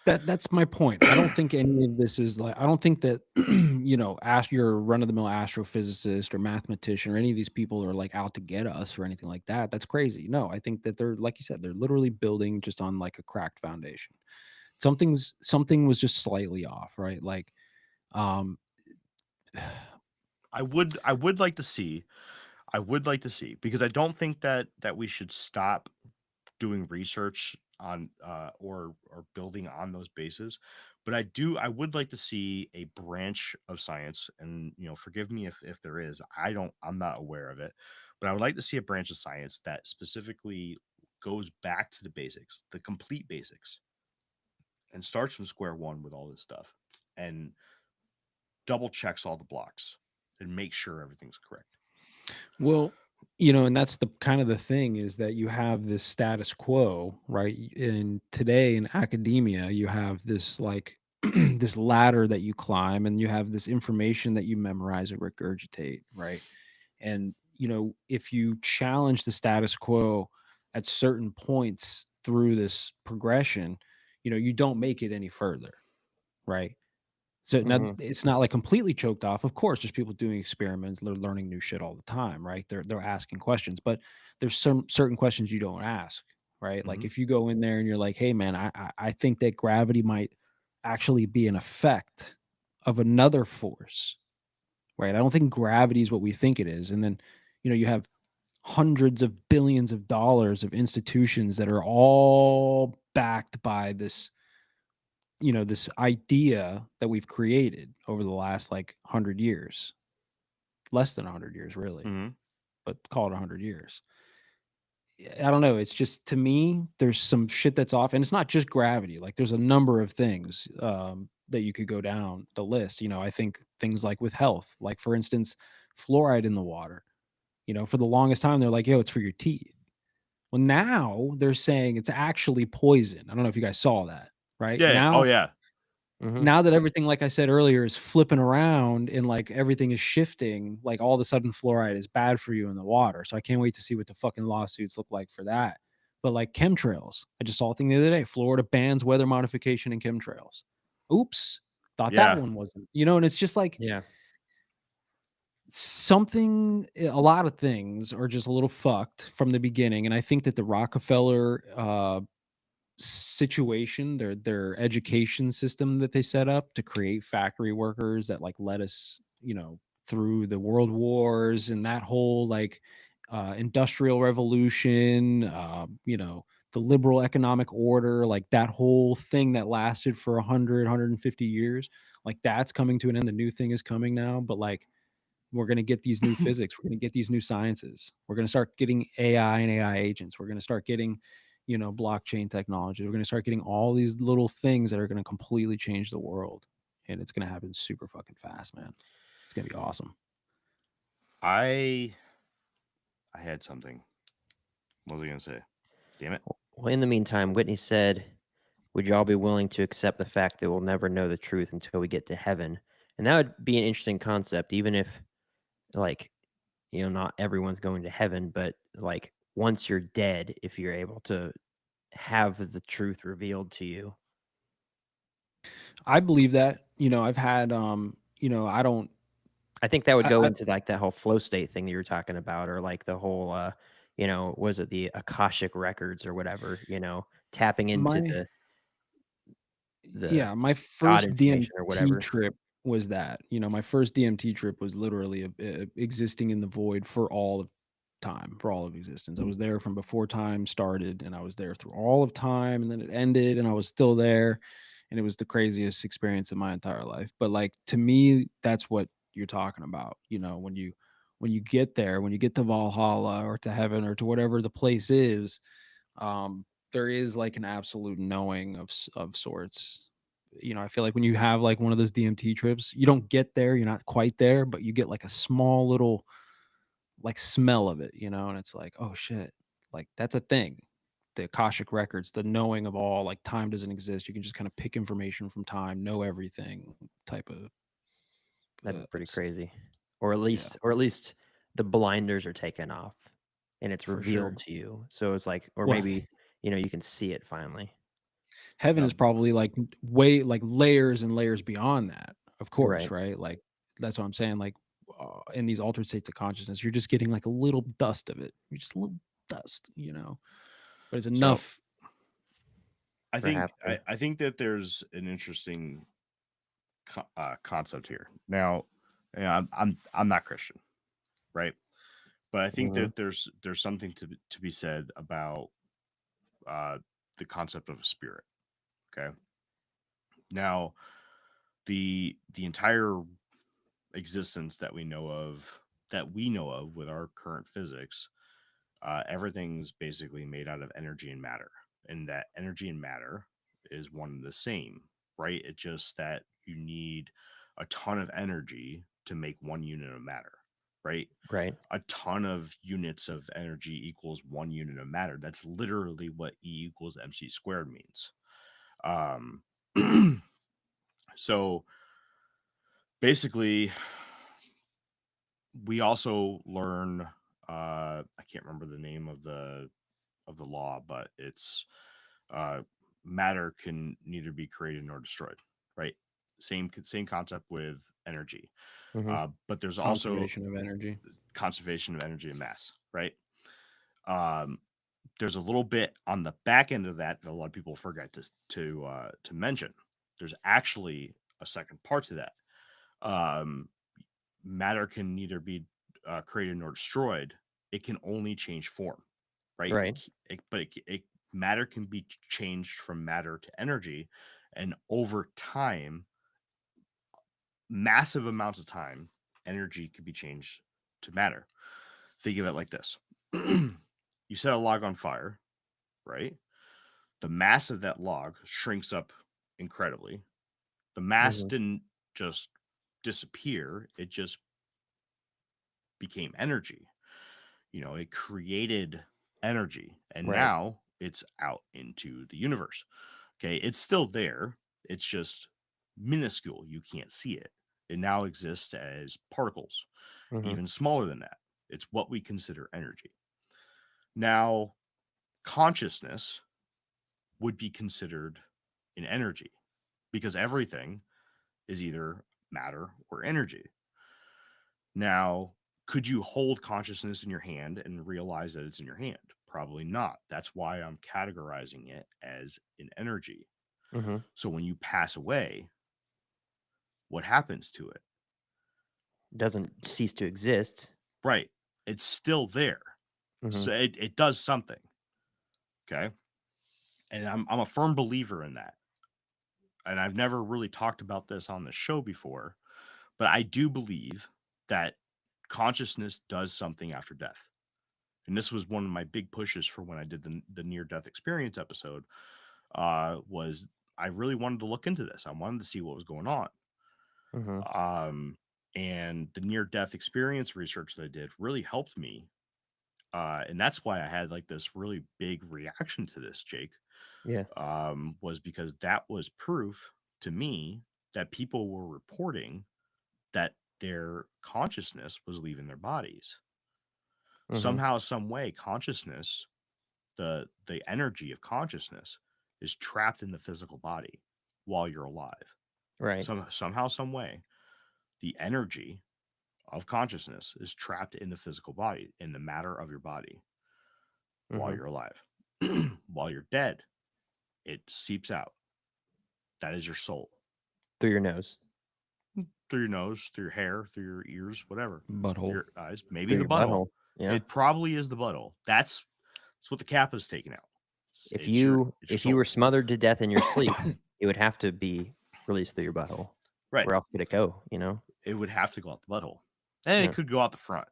That's my point. I don't think any of this is like, I don't think that your run of the mill astrophysicist or mathematician or any of these people are like out to get us or anything like that. That's crazy. No, I think that they're, like you said, they're literally building just on like a cracked foundation. Something was just slightly off, right? Like, um, I would like to see because I don't think that we should stop doing research on or building on those bases, but I would like to see a branch of science, and forgive me if there is. I'm not aware of it, but I would like to see a branch of science that specifically goes back to the basics, the complete basics, and starts from square one with all this stuff and double checks all the blocks and makes sure everything's correct. well, and that's the kind of the thing is that you have this status quo, right? And today in academia, you have this like this ladder that you climb, and you have this information that you memorize and regurgitate, right? And if you challenge the status quo at certain points through this progression, you don't make it any further, right? So now Mhm. it's not like completely choked off. Of course, there's people doing experiments, they're learning new shit all the time, right? They're asking questions, but there's some certain questions you don't ask, right? Like Mhm. if you go in there and you're like, hey man, I think that gravity might actually be an effect of another force, right? I don't think gravity is what we think it is. And then, you have hundreds of billions of dollars of institutions that are all backed by this idea that we've created over the last like 100 years, less than 100 years, really, Mhm. but call it 100 years. I don't know. It's just to me, there's some shit that's off, and it's not just gravity. Like, there's a number of things that you could go down the list. I think things like with health, like for instance, fluoride in the water. For the longest time, they're like, "Yo, it's for your teeth." Well, now they're saying it's actually poison. I don't know if you guys saw that, right? Yeah. Oh Now yeah. Mhm. now that everything, like I said earlier, is flipping around and like everything is shifting, like all of a sudden fluoride is bad for you in the water. So I can't wait to see what the fucking lawsuits look like for that. But like chemtrails, I just saw a thing the other day. Florida bans weather modification and chemtrails. Oops. Thought that Yeah. one wasn't, and it's just like Yeah. a lot of things are just a little fucked from the beginning. And I think that the Rockefeller situation, their education system that they set up to create factory workers that like led us, through the world wars and that whole like industrial revolution, the liberal economic order, like that whole thing that lasted for 150 years, like that's coming to an end. The new thing is coming now, but like we're going to get these new physics, we're going to get these new sciences, we're going to start getting AI and AI agents, we're going to start getting blockchain technology, we're going to start getting all these little things that are going to completely change the world, and it's going to happen super fucking fast, man. It's going to be awesome. I had something. What was I gonna say? Damn it. Well, in the meantime, Whitney said, "Would y'all be willing to accept the fact that we'll never know the truth until we get to heaven?" And that would be an interesting concept, even if, like, not everyone's going to heaven, but like once you're dead, if you're able to have the truth revealed to you. I believe that. I've had I don't I think that would go I into like that whole flow state thing that you were talking about, or like the whole, was it the Akashic records or whatever, tapping into my the the Yeah, my God first information or DMT whatever. trip was that. My first DMT trip was literally existing in the void for all of time, for all of existence. I was there from before time started, and I was there through all of time, and then it ended, and I was still there, and it was the craziest experience of my entire life. But like to me, that's what you're talking about. When you get there, when you get to Valhalla or to heaven or to whatever the place is, um, there is like an absolute knowing of sorts. I feel like when you have like one of those DMT trips, you don't get there, you're not quite there, but you get like a small little like smell of it, and it's like, oh shit, like that's a thing. The Akashic records, the knowing of all, like time doesn't exist. You can just kind of pick information from time, know everything type of That'd be pretty s- crazy. Or at yeah, least or at least the blinders are taken off and it's for revealed sure. to you. So it's like or Well, maybe, you can see it finally. heaven Now, is probably like way like layers and layers beyond that, of course, Right. right? Like that's what I'm saying. Like in these altered states of consciousness, you're just getting like a little dust of it. You're just a little dust, but it's so enough. I think Perhaps. I think that there's an interesting concept here. Now, I'm not Christian, right? But I think Mhm. that there's something to be said about uh, the concept of a spirit. Okay, now the entire existence that we know of with our current physics, everything's basically made out of energy and matter, and that energy and matter is one and the same, right? It's just that you need a ton of energy to make 1 unit of matter, right? Right. A ton of units of energy equals 1 unit of matter. That's literally what E equals mc squared means. Um, so basically, we also learn. I can't remember the name of the law, but it's uh, matter can neither be created nor destroyed. Right? Same concept with energy. Mhm. But there's also Conservation of energy. conservation of energy and mass. Right? Um, there's a little bit on the back end of that that a lot of people forget to mention. There's actually a second part to that. Um, Matter can neither be created nor destroyed. It can only change form, right? Right. Matter can be changed from matter to energy, and over time, massive amounts of time, energy can be changed to matter. Think of it like this: you set a log on fire, right? The mass of that log shrinks up incredibly. The mass Mhm. didn't just disappear, it just became energy. It created energy, and Right. now it's out into the universe. Okay, it's still there, it's just minuscule. You can't see it. It now exists as particles, Mhm. even smaller than that. It's what we consider energy. Now, consciousness would be considered an energy because everything is either matter or energy. Now, could you hold consciousness in your hand and realize that it's in your hand? Probably not. That's why I'm categorizing it as an energy. Mhm. So when you pass away, what happens to it? Doesn't cease to exist. Right. It's still there. Mhm. So it does something. Okay. And I'm a firm believer in that. And I've never really talked about this on the show before, but I do believe that consciousness does something after death. And this was one of my big pushes for when I did the near death experience episode. Was I really wanted to look into this. I wanted to see what was going on. Mhm. Um, and the near death experience research that I did really helped me. And that's why I had like this really big reaction to this, Jake. Yeah. Was because that was proof to me that people were reporting that their consciousness was leaving their bodies. Mhm. Somehow, some way, consciousness, the energy of consciousness, is trapped in the physical body while you're alive. Right. Somehow, some way, the energy of consciousness is trapped in the physical body, in the matter of your body while Mhm. you're alive. While you're dead, it seeps out. That is your soul. Through your nose. Through your nose, through your hair, through your ears, whatever. Butthole. Your eyes, maybe Through the your butthole. butthole. Yeah. It probably is the butthole. That's what the cap is taken out. If It's your you soul. were smothered to death in your sleep, it would have to be released through your butthole. Right. Where else could it go? You know. It would have to go out the butthole, and Yeah. it could go out the front.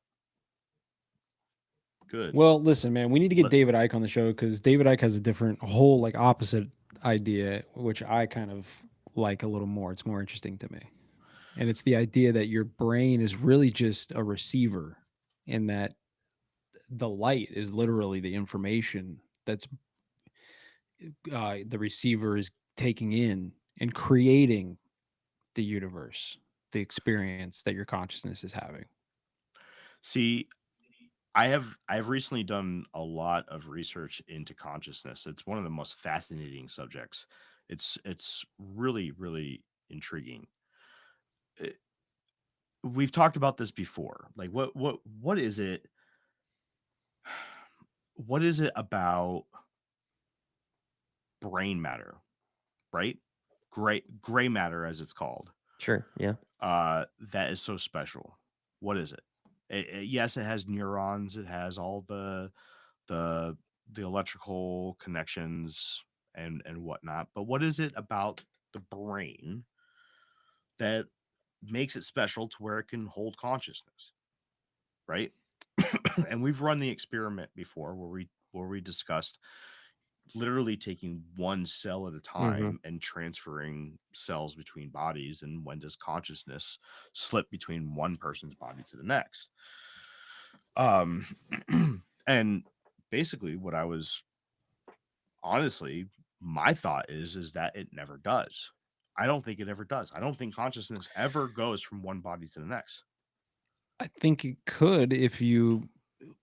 Good. Well, listen, man, we need to get Let- David Icke on the show because David Icke has a whole like opposite idea, which I kind of like a little more. It's more interesting to me. And it's the idea that your brain is really just a receiver and that the light is literally the information that's the receiver is taking in and creating the universe, the experience that your consciousness is having. See, I've recently done a lot of research into consciousness. It's one of the most fascinating subjects. It's really, really intriguing. We've talked about this before. Like what is it? What is it about brain matter, right? Gray matter, as it's called. Sure. Yeah. That is so special. What is it? Yes, it has neurons. It has all the electrical connections and whatnot. But what is it about the brain that makes it special to where it can hold consciousness, right? And we've run the experiment before where we discussed literally taking one cell at a time and transferring cells between bodies, and when does consciousness slip between one person's body to the next. And basically what I was honestly, my thought is that it never does. I don't think it ever does. I don't think consciousness ever goes from one body to the next. I think it could if you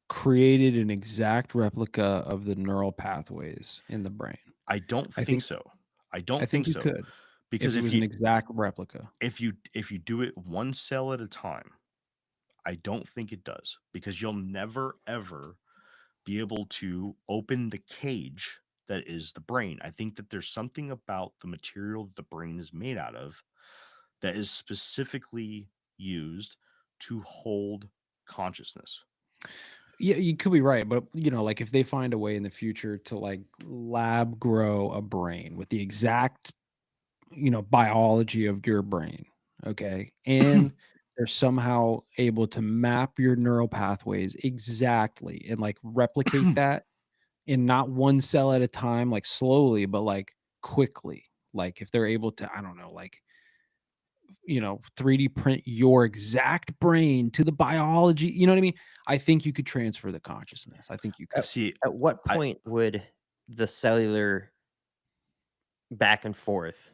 created an exact replica of the neural pathways in the brain. I don't I think think- so. I don't I think you so. could Because if it was an exact replica. if you do it one cell at a time, I don't think it does, because you'll never ever be able to open the cage that is the brain. I think that there's something about the material that the brain is made out of that is specifically used to hold consciousness. Yeah, you could be right, but like if they find a way in the future to like lab grow a brain with the exact, biology of your brain, okay, and they're somehow able to map your neural pathways exactly and like replicate that in not one cell at a time, like slowly, but like quickly. Like if they're able to, I don't know, like 3D print your exact brain to the biology. You know what I mean? I think you could transfer the consciousness. I think you could. See, At what point would the cellular back and forth?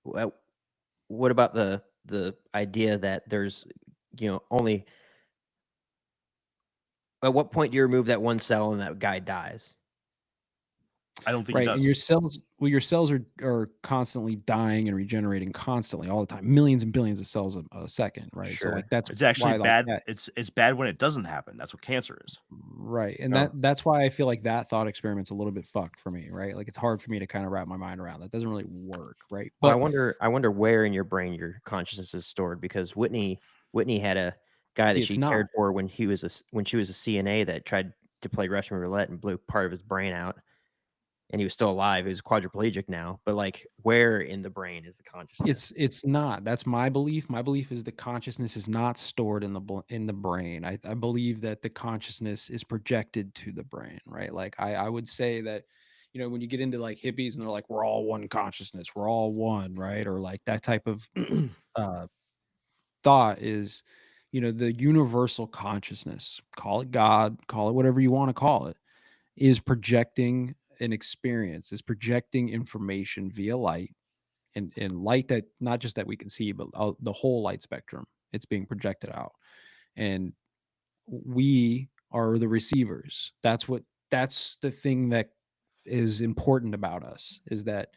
What about the idea that there's only? At what point do you remove that one cell and that guy dies? I don't think it Right. does. And your cells are constantly dying and regenerating constantly all the time. Millions and billions of cells a second, right? So Sure. like that's It's actually why, like, bad. that- It's bad when it doesn't happen. That's what cancer is. right. And Oh. that's why I feel like that thought experiment's a little bit fucked for me, right? Like it's hard for me to kind of wrap my mind around. That doesn't really work, right? Well, But I wonder where in your brain your consciousness is stored, because Whitney had a guy See, that it's she not. cared for when she was a CNA that tried to play Russian roulette and blew part of his brain out, and he was still alive. He was quadriplegic now, but like, where in the brain is the consciousness? It's not. That's my belief. My belief is the consciousness is not stored in the brain. I believe that the consciousness is projected to the brain, right? Like I would say that, when you get into like hippies and they're like, we're all one consciousness, we're all one, right? Or like that type of thought is, the universal consciousness, call it God, call it whatever you want to call it, is projecting an experience, is projecting information via light. And light that not just that we can see, but the whole light spectrum, it's being projected out, and we are the receivers. That's the thing that is important about us, is that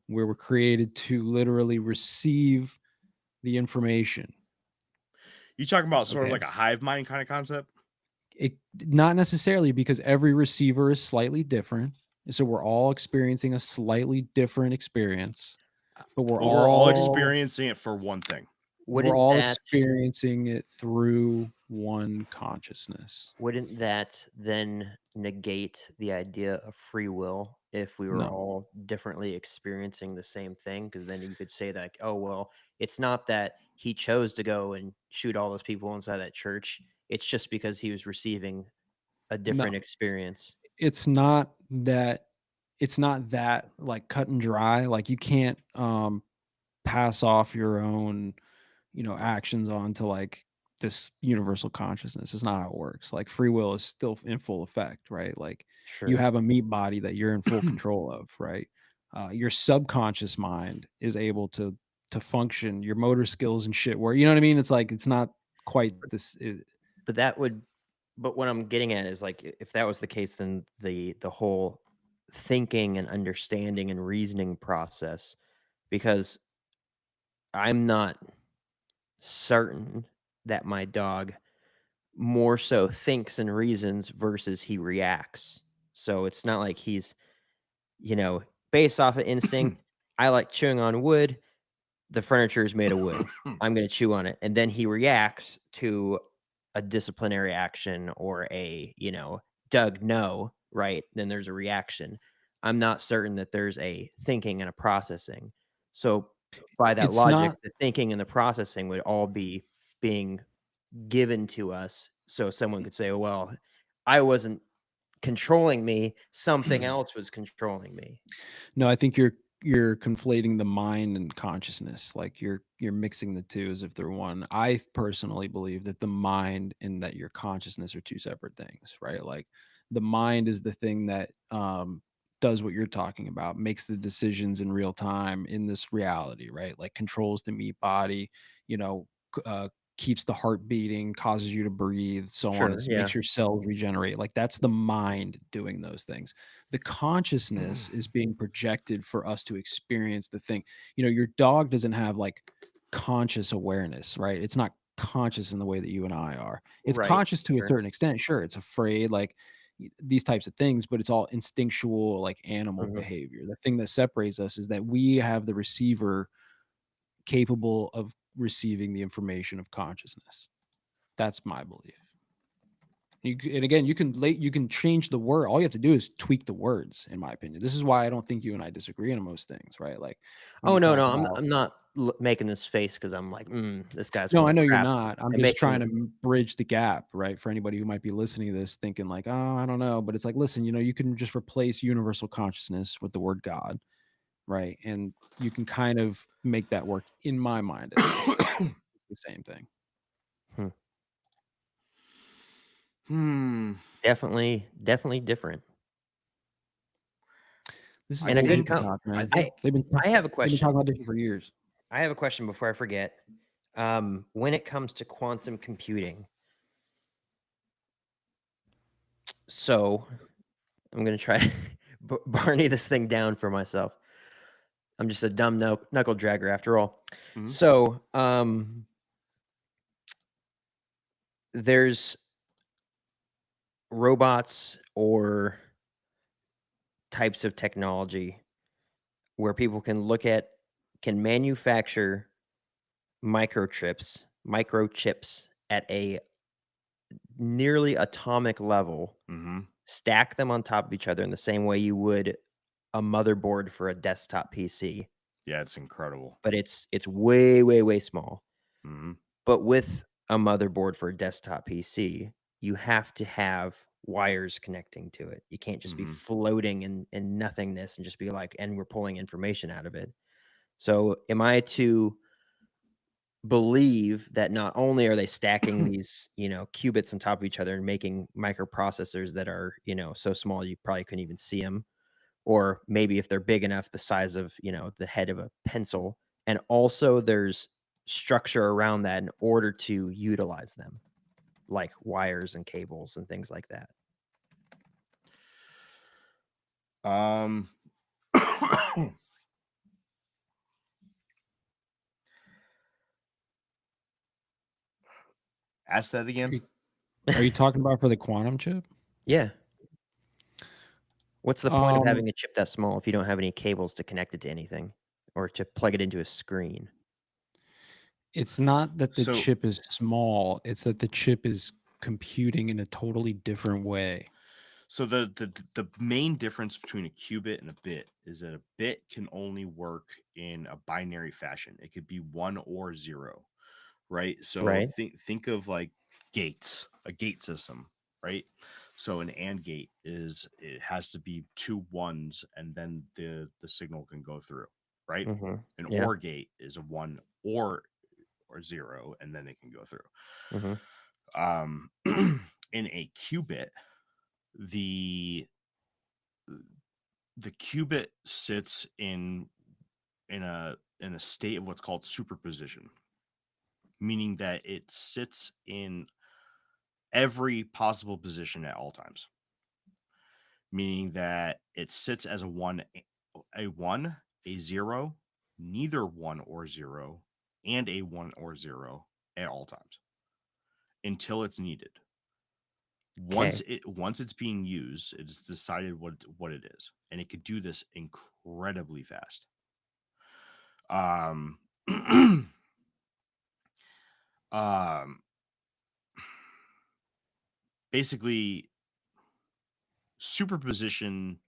we were created to literally receive the information. You talking about sort of Okay. like a hive mind kind of concept? It not necessarily, because every receiver is slightly different, so we're all experiencing a slightly different experience. but we're But we're all all experiencing it for one thing. Wouldn't all that experiencing it through one consciousness. wouldn't that then negate the idea of free will if we were No. all differently experiencing the same thing? Because then you could say that, oh well, it's not that he chose to go and shoot all those people inside that church. It's just because he was receiving a different No. experience. It's not that like cut and dry. Like you can't pass off your own, actions onto like this universal consciousness. It's not how it works. Like free will is still in full effect, right? Like you Sure. have a meat body that you're in full control of, right? Your subconscious mind is able to function, your motor skills and shit where, you know what I mean? It's like it's not quite this But what I'm getting at is like if that was the case, then the whole thinking and understanding and reasoning process, because I'm not certain that my dog more so thinks and reasons versus he reacts. So it's not like he's, based off of instinct. I like chewing on wood. The furniture is made of wood. I'm going to chew on it. And then he reacts to a disciplinary action or Doug, no, right? Then there's a reaction. I'm not certain that there's a thinking and a processing. So by that it's logic, not the thinking and the processing would all be being given to us. So someone could say, well, I wasn't controlling me. Something else was controlling me. No, I think you're conflating the mind and consciousness. Like you're mixing the two as if they're one. I personally believe that the mind and that your consciousness are two separate things, right? Like the mind is the thing that does what you're talking about, makes the decisions in real time in this reality, right? Like controls the meat body, you know, keeps the heart beating, causes you to breathe, so on. Sure. It Yeah. makes your cells regenerate. Like that's the mind doing those things. The consciousness is being projected for us to experience the thing. Your dog doesn't have like conscious awareness, right? It's not conscious in the way that you and I are. It's Right. conscious to a Sure. certain extent. Sure, it's afraid, like these types of things, but it's all instinctual, like animal Mhm. behavior. The thing that separates us is that we have the receiver capable of receiving the information of consciousness. That's my belief. And again, you can change the word. All you have to do is tweak the words, in my opinion. This is why I don't think you and I disagree on most things, right? Like when Oh you no, talk no, about, I'm not making this face because I'm like, this guy's no, full I of know you're crap. not. I'm I'm just trying making to bridge the gap, right? For anybody who might be listening to this thinking like, oh, I don't know. But it's like, listen, you can just replace universal consciousness with the word God, right? And you can kind of make that work in my mind, at least. It's the same thing. definitely different. This is And a old good people com- talk, man. I They've been I have a they've been talking question. about this for years. I have a question before I forget. When it comes to quantum computing, so I'm gonna try to Barney this thing down for myself. I'm just a dumb knuckle dragger after all. Mhm. So, there's robots or types of technology where people can manufacture microchips at a nearly atomic level, Mhm. stack them on top of each other in the same way you would a motherboard for a desktop PC, Yeah, it's incredible. but it's way, way, way small. Mhm. But with a motherboard for a desktop PC, you have to have wires connecting to it. You can't just be Mhm. floating in nothingness and just be like, and we're pulling information out of it. So am I to believe that not only are they stacking these, qubits on top of each other and making microprocessors that are, so small you probably couldn't even see them, or maybe if they're big enough, the size of, the head of a pencil, and also there's structure around that in order to utilize them, like wires and cables and things like that. Um Ask that Are again. you, are you talking about for the quantum chip? Yeah. What's the point of Um, having a chip that small if you don't have any cables to connect it to anything? or to plug it into a screen? It's not that the So chip is small, it's that the chip is computing in a totally different way. so the main difference between a qubit and a bit is that a bit can only work in a binary fashion. It could be 1 or 0, right? So Right. think of like gates, a gate system, right? So an AND gate is it has to be 2 ones and then the signal can go through, right? Mm-hmm. An Yeah. OR gate is a 1 or 0 and then it can go through. Mm-hmm. Um in a qubit, the the qubit sits in a state of what's called superposition, meaning that it sits in every possible position at all times, meaning that it sits as a 1, a 0, neither 1 or 0, and a 1 or 0 at all times until it's needed. Okay. Once it's being used, it's decided what it is, and it could do this incredibly fast. Um, um, basically, superposition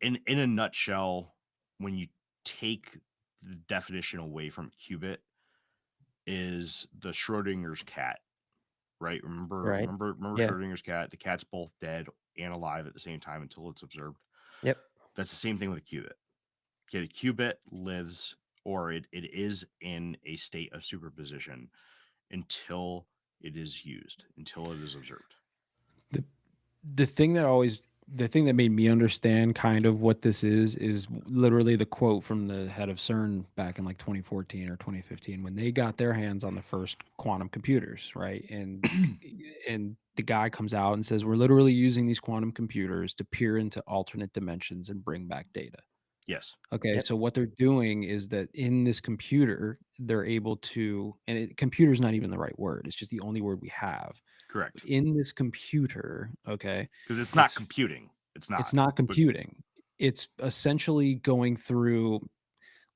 in a nutshell, when you take the definition away from qubit, is the Schrodinger's cat, right? Right. Remember Yeah. Schrodinger's cat. The cat's both dead and alive at the same time until it's observed. Yep. That's the same thing with a qubit. Okay, a qubit lives, or it is in a state of superposition until it is used, until it is observed. The the thing that always the thing that made me understand kind of what this is literally the quote from the head of CERN back in like 2014 or 2015 when they got their hands on the first quantum computers, right? And the guy comes out and says, "We're literally using these quantum computers to peer into alternate dimensions and bring back data." Yes, Okay, Yep. so what they're doing is that in this computer, they're able to, and computer is not even the right word. It's just the only word we have. But correct. in this computer, okay, Because it's not it's computing. It's it's not. not But computing. It's essentially going through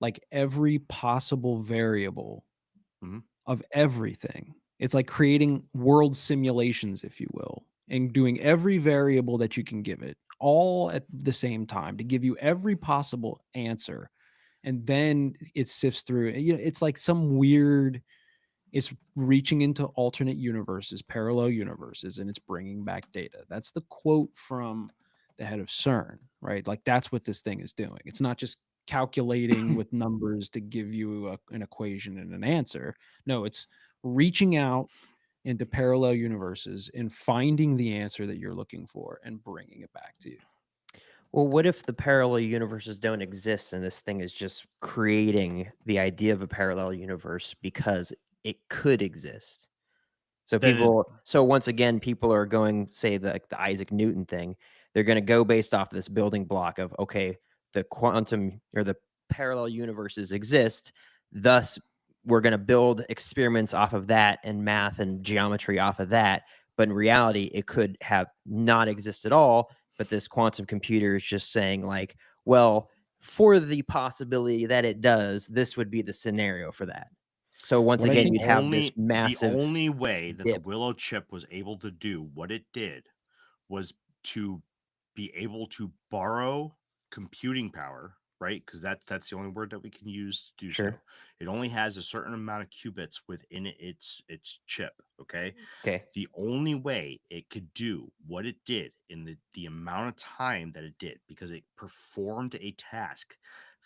like every possible variable mhm. of everything. It's like creating world simulations, if you will, and doing every variable that you can give it all at the same time to give you every possible answer. And then it sifts through. It's like some weird, it's reaching into alternate universes, parallel universes, and it's bringing back data. That's the quote from the head of CERN, right? Like that's what this thing is doing. It's not just calculating with numbers to give you an equation and an answer. No, it's reaching out into parallel universes and finding the answer that you're looking for and bringing it back to you. Well, what if the parallel universes don't exist and this thing is just creating the idea of a parallel universe because it could exist? Then it, So once again, people are going, say, the Isaac Newton thing. They're going to go based off this building block of, okay, the quantum or the parallel universes exist. Thus, we're going to build experiments off of that and math and geometry off of that. But in reality, it could have not exist at all. But this quantum computer is just saying, like, well, for the possibility that it does, this would be the scenario for that. So once What I again, think you'd have this the massive only way that the dip. Willow chip was able to do what it did was to be able to borrow computing power, right? Because that's the only word that we can use to do Sure. so. It only has a certain amount of qubits within its chip. Okay. Okay. The only way it could do what it did in the amount of time that it did, because it performed a task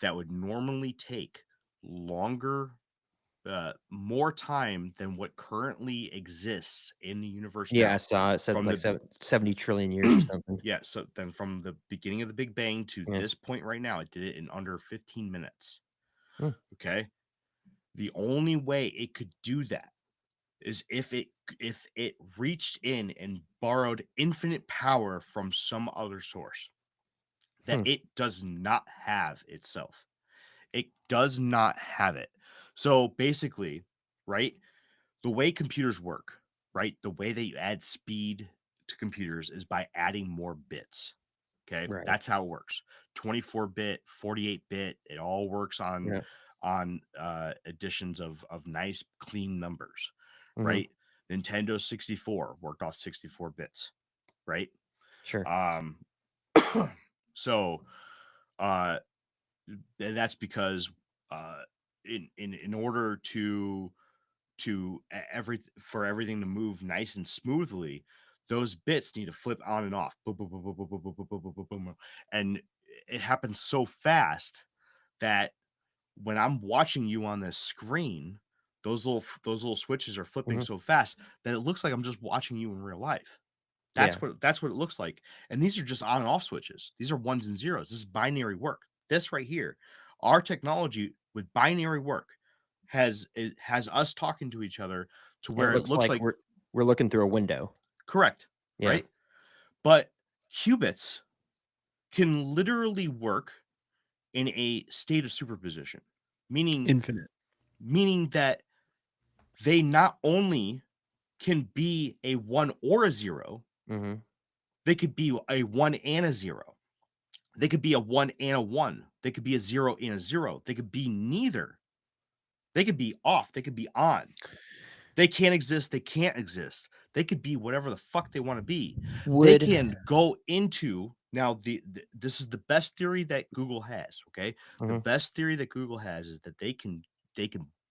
that would normally take longer, more time than what currently exists in the universe Yeah, I now. saw it said From like the 70 trillion years or something. yeah, so then from the beginning of the Big Bang to Yeah. this point right now, it did it in under 15 minutes. Hmm. Okay. The only way it could do that is if it reached in and borrowed infinite power from some other source that Hmm. it does not have itself. It does not have it. So basically, right, the way computers work, right, the way that you add speed to computers is by adding more bits. Okay, Right. that's how it works. 24-bit, 48-bit. It all works Yeah. on additions of nice clean numbers, Mhm. right? Nintendo 64 worked off 64 bits, right? Sure. Um, so that's because in order for everything to move nice and smoothly, those bits need to flip on and off, boom, boom, boom, boom, boom, boom, boom, boom, boom, boom, boom, boom. And it happens so fast that when I'm watching you on this screen, those little switches are flipping Mhm. so fast that it looks like I'm just watching you in real life. Yeah. That's what it looks like. And these are just on and off switches. These are ones and zeros. This is binary work. This right here, our technology with binary work has us talking to each other to It where it looks looks like like we're looking through a window. correct, Yeah. right? But qubits can literally work in a state of superposition, meaning Infinite. meaning that they not only can be a 1 or a 0, Mhm. they could be a 1 and a 0. They could be a 1 and a 1. They could be a 0 and a 0. They could be neither. They could be off. They could be on. They can't exist. They can't exist. They could be whatever the fuck they want to be. They Would can go into now this is the best theory that Google has, okay? The Mhm. best theory that Google has is that they can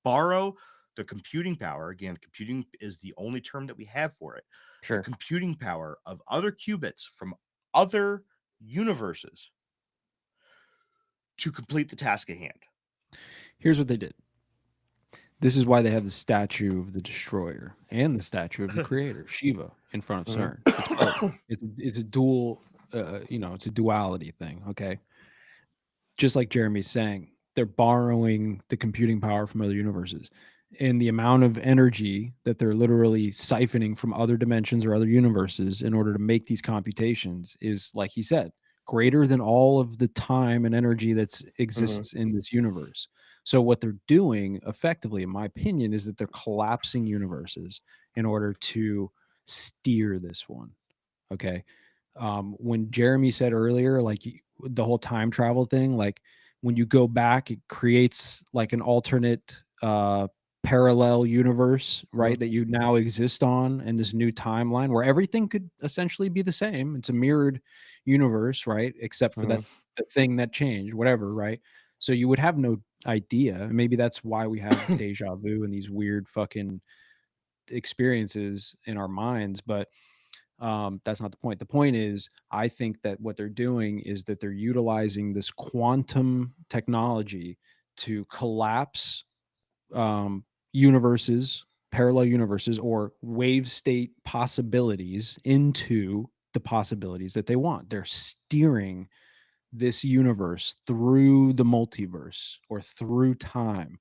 borrow the computing power. Again, computing is the only term that we have for it. The Sure. computing power of other qubits from other universes to complete the task at hand. Here's what they did. This is why they have the statue of the destroyer and the statue of the creator, Shiva, in front of Mhm. CERN. It's both. It's a dual, it's a duality thing. Okay, just like Jeremy's saying, they're borrowing the computing power from other universes, and the amount of energy that they're literally siphoning from other dimensions or other universes in order to make these computations is, like he said, greater than all of the time and energy that Mhm. exists in this universe. So what they're doing effectively, in my opinion, is that they're collapsing universes in order to steer this one. Okay. When Jeremy said earlier, like the whole time travel thing, like when you go back, it creates like an alternate parallel universe, right? Mhm. That you now exist on in this new timeline where everything could essentially be the same. It's a mirrored universe, right? Except for that Mhm. the thing that changed, whatever, right? So you would have no idea. And maybe that's why we have deja vu and these weird fucking experiences in our minds. But that's not the point. The point is, I think that what they're doing is that they're utilizing this quantum technology to collapse universes, parallel universes, or wave state possibilities into the possibilities that they want. They're steering this universe through the multiverse or through time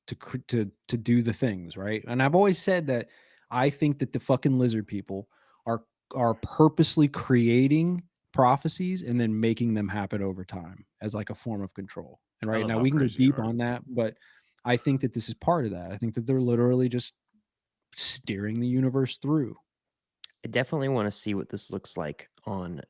to do the things, right? And I've always said that I think that the fucking lizard people are are purposely creating prophecies and then making them happen over time as like a form of control. And I right love now how we can go crazy you deep are. on that, but I think that this is part of that. I think that they're literally just steering the universe through. I definitely want to see what this looks like on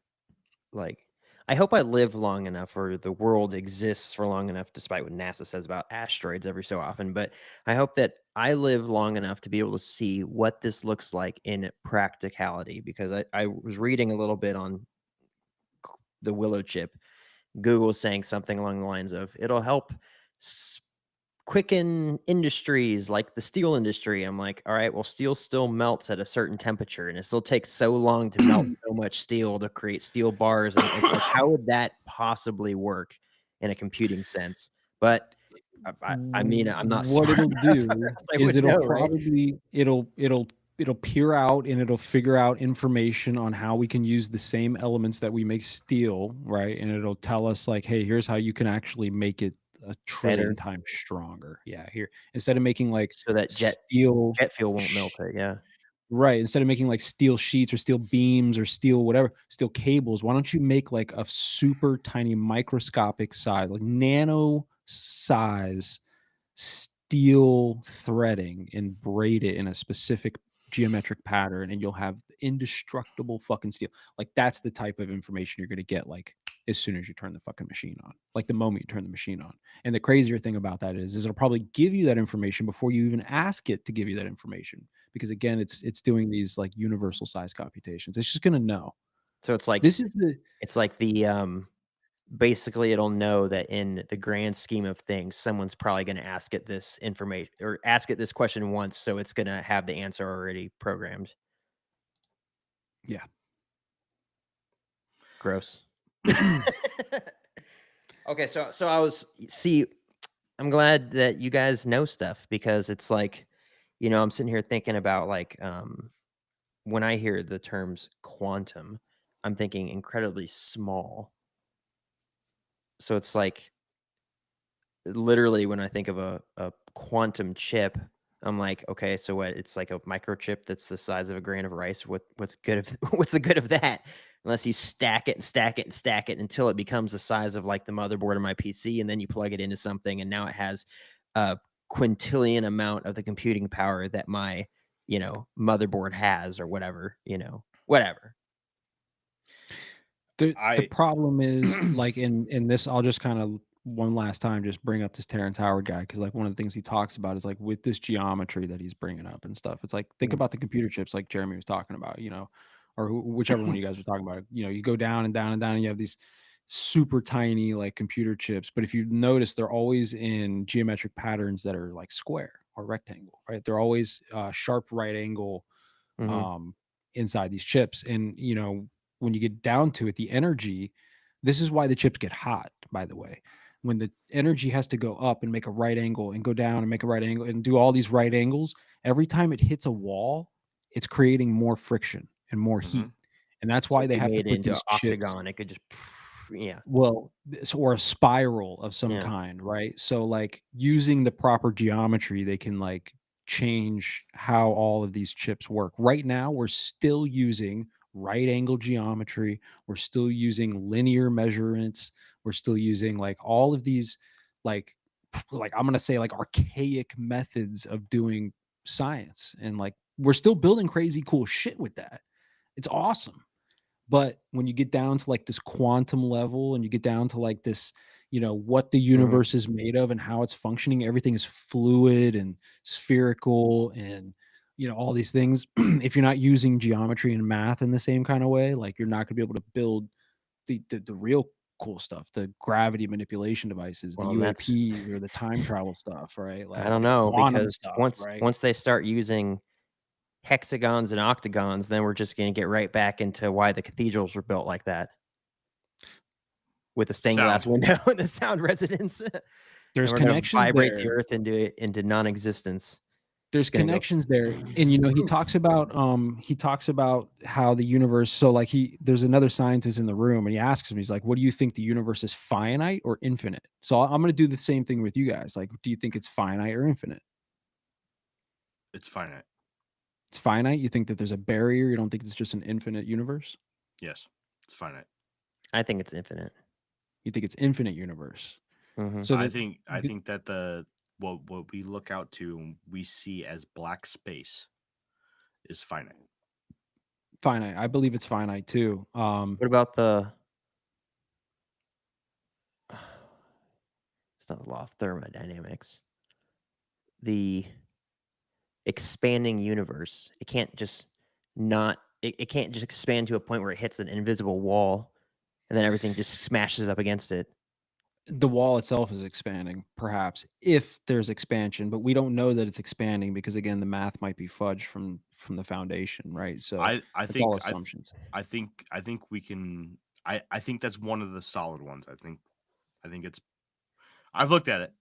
like I hope I live long enough or the world exists for long enough despite what NASA says about asteroids every so often, but I hope that I live long enough to be able to see what this looks like in practicality because I was reading a little bit on the Willow chip. Google is saying something along the lines of it'll help quicken industries like the steel industry. I'm like, all right, well, steel still melts at a certain temperature, and it still takes so long to melt so much steel to create steel bars. And it's like, how would that possibly work in a computing sense? But I mean, I'm not What smart it'll enough, or do else I is would it'll know, right? probably it'll peer out and it'll figure out information on how we can use the same elements that we make steel, right? And it'll tell us like, hey, here's how you can actually make it a trillion Better times stronger. Yeah, here instead of making like so that steel jet fuel won't sh- melt it. Yeah. right, instead of making like steel sheets or steel beams or steel whatever, steel cables, why don't you make like a super tiny microscopic size, like nano size steel threading and braid it in a specific geometric pattern and you'll have indestructible fucking steel. Like that's the type of information you're going to get like as soon as you turn the fucking machine on, like the moment you turn the machine on. And the crazier thing about that is it'll probably give you that information before you even ask it to give you that information. Because again, it's doing these like universal size computations. It's just gonna know. So it's like This is the the basically it'll know that in the grand scheme of things, someone's probably going to ask it this information or ask it this question once, so it's going to have the answer already programmed. yeah. Gross. Okay, so I was I'm glad that you guys know stuff, because it's like, I'm sitting here thinking about like when I hear the terms quantum, I'm thinking incredibly small. So it's like literally when I think of a quantum chip, I'm like, okay, so what? It's like a microchip that's the size of a grain of rice. What's good of what's the good of that? Unless you stack it and stack it and stack it until it becomes the size of like the motherboard of my PC, and then you plug it into something, and now it has a quintillion amount of the computing power that my motherboard has, or whatever, whatever. The I problem is like in this, I'll just kind of one last time just bring up this Terrence Howard guy, because like one of the things he talks about is like with this geometry that he's bringing up and stuff. It's like think Mm. about the computer chips like Jeremy was talking about, or whichever one you guys were talking about. You go down and down and down, and you have these super tiny like computer chips. But if you notice, they're always in geometric patterns that are like square or rectangle, right? They're always sharp right angle Mhm. um, inside these chips. And when you get down to it, the energy, this is why the chips get hot, by the way. When the energy has to go up and make a right angle and go down and make a right angle and do all these right angles, every time it hits a wall, it's creating more friction and more Mhm. heat. And that's So why if they you have to made it put into an these chips, octagon, it could just yeah. well, or a spiral of some Yeah. kind, right? So like using the proper geometry, they can like change how all of these chips work. Right now, we're still using right angle geometry. We're still using linear measurements. We're still using like all of these like I'm gonna say like archaic methods of doing science. And like we're still building crazy cool shit with that. It's awesome. But when you get down to like this quantum level and you get down to like this, what the Mhm. universe is made of and how it's functioning, everything is fluid and spherical and, all these things. If you're not using geometry and math in the same kind of way, like you're not going to be able to build the real cool stuff, the gravity manipulation devices, the Well, and that's UAPs or the time travel stuff, right? I Like don't the know, quantum because stuff, once right? once they start using hexagons and octagons, then we're just gonna get right back into why the cathedrals were built like that, with the stained glass sound. window and the sound resonance, and There's we're gonna connections vibrate the there. earth into non-existence. There's It's gonna go connections there. And he talks about how the universe, so like there's another scientist in the room and he asks him, he's like, what do you think, the universe is finite or infinite? So I'm going to do the same thing with you guys. Like, do you think it's finite or infinite? It's finite. It's finite. You think that there's a barrier, you don't think it's just an infinite universe? Yes, it's finite. I think it's infinite. You think it's infinite universe? Mhm. So I that think I think that what we look out to and we see as black space is finite. finite, I believe it's finite too. What about the it's not the law of thermodynamics. The expanding universe. It can't just expand to a point where it hits an invisible wall and then everything just smashes up against it. The wall itself is expanding, perhaps, if there's expansion, but we don't know that it's expanding because again, the math might be fudged from the foundation, right? So I it's all think assumptions. I think we can I think that's one of the solid ones. I think it's I've looked at it.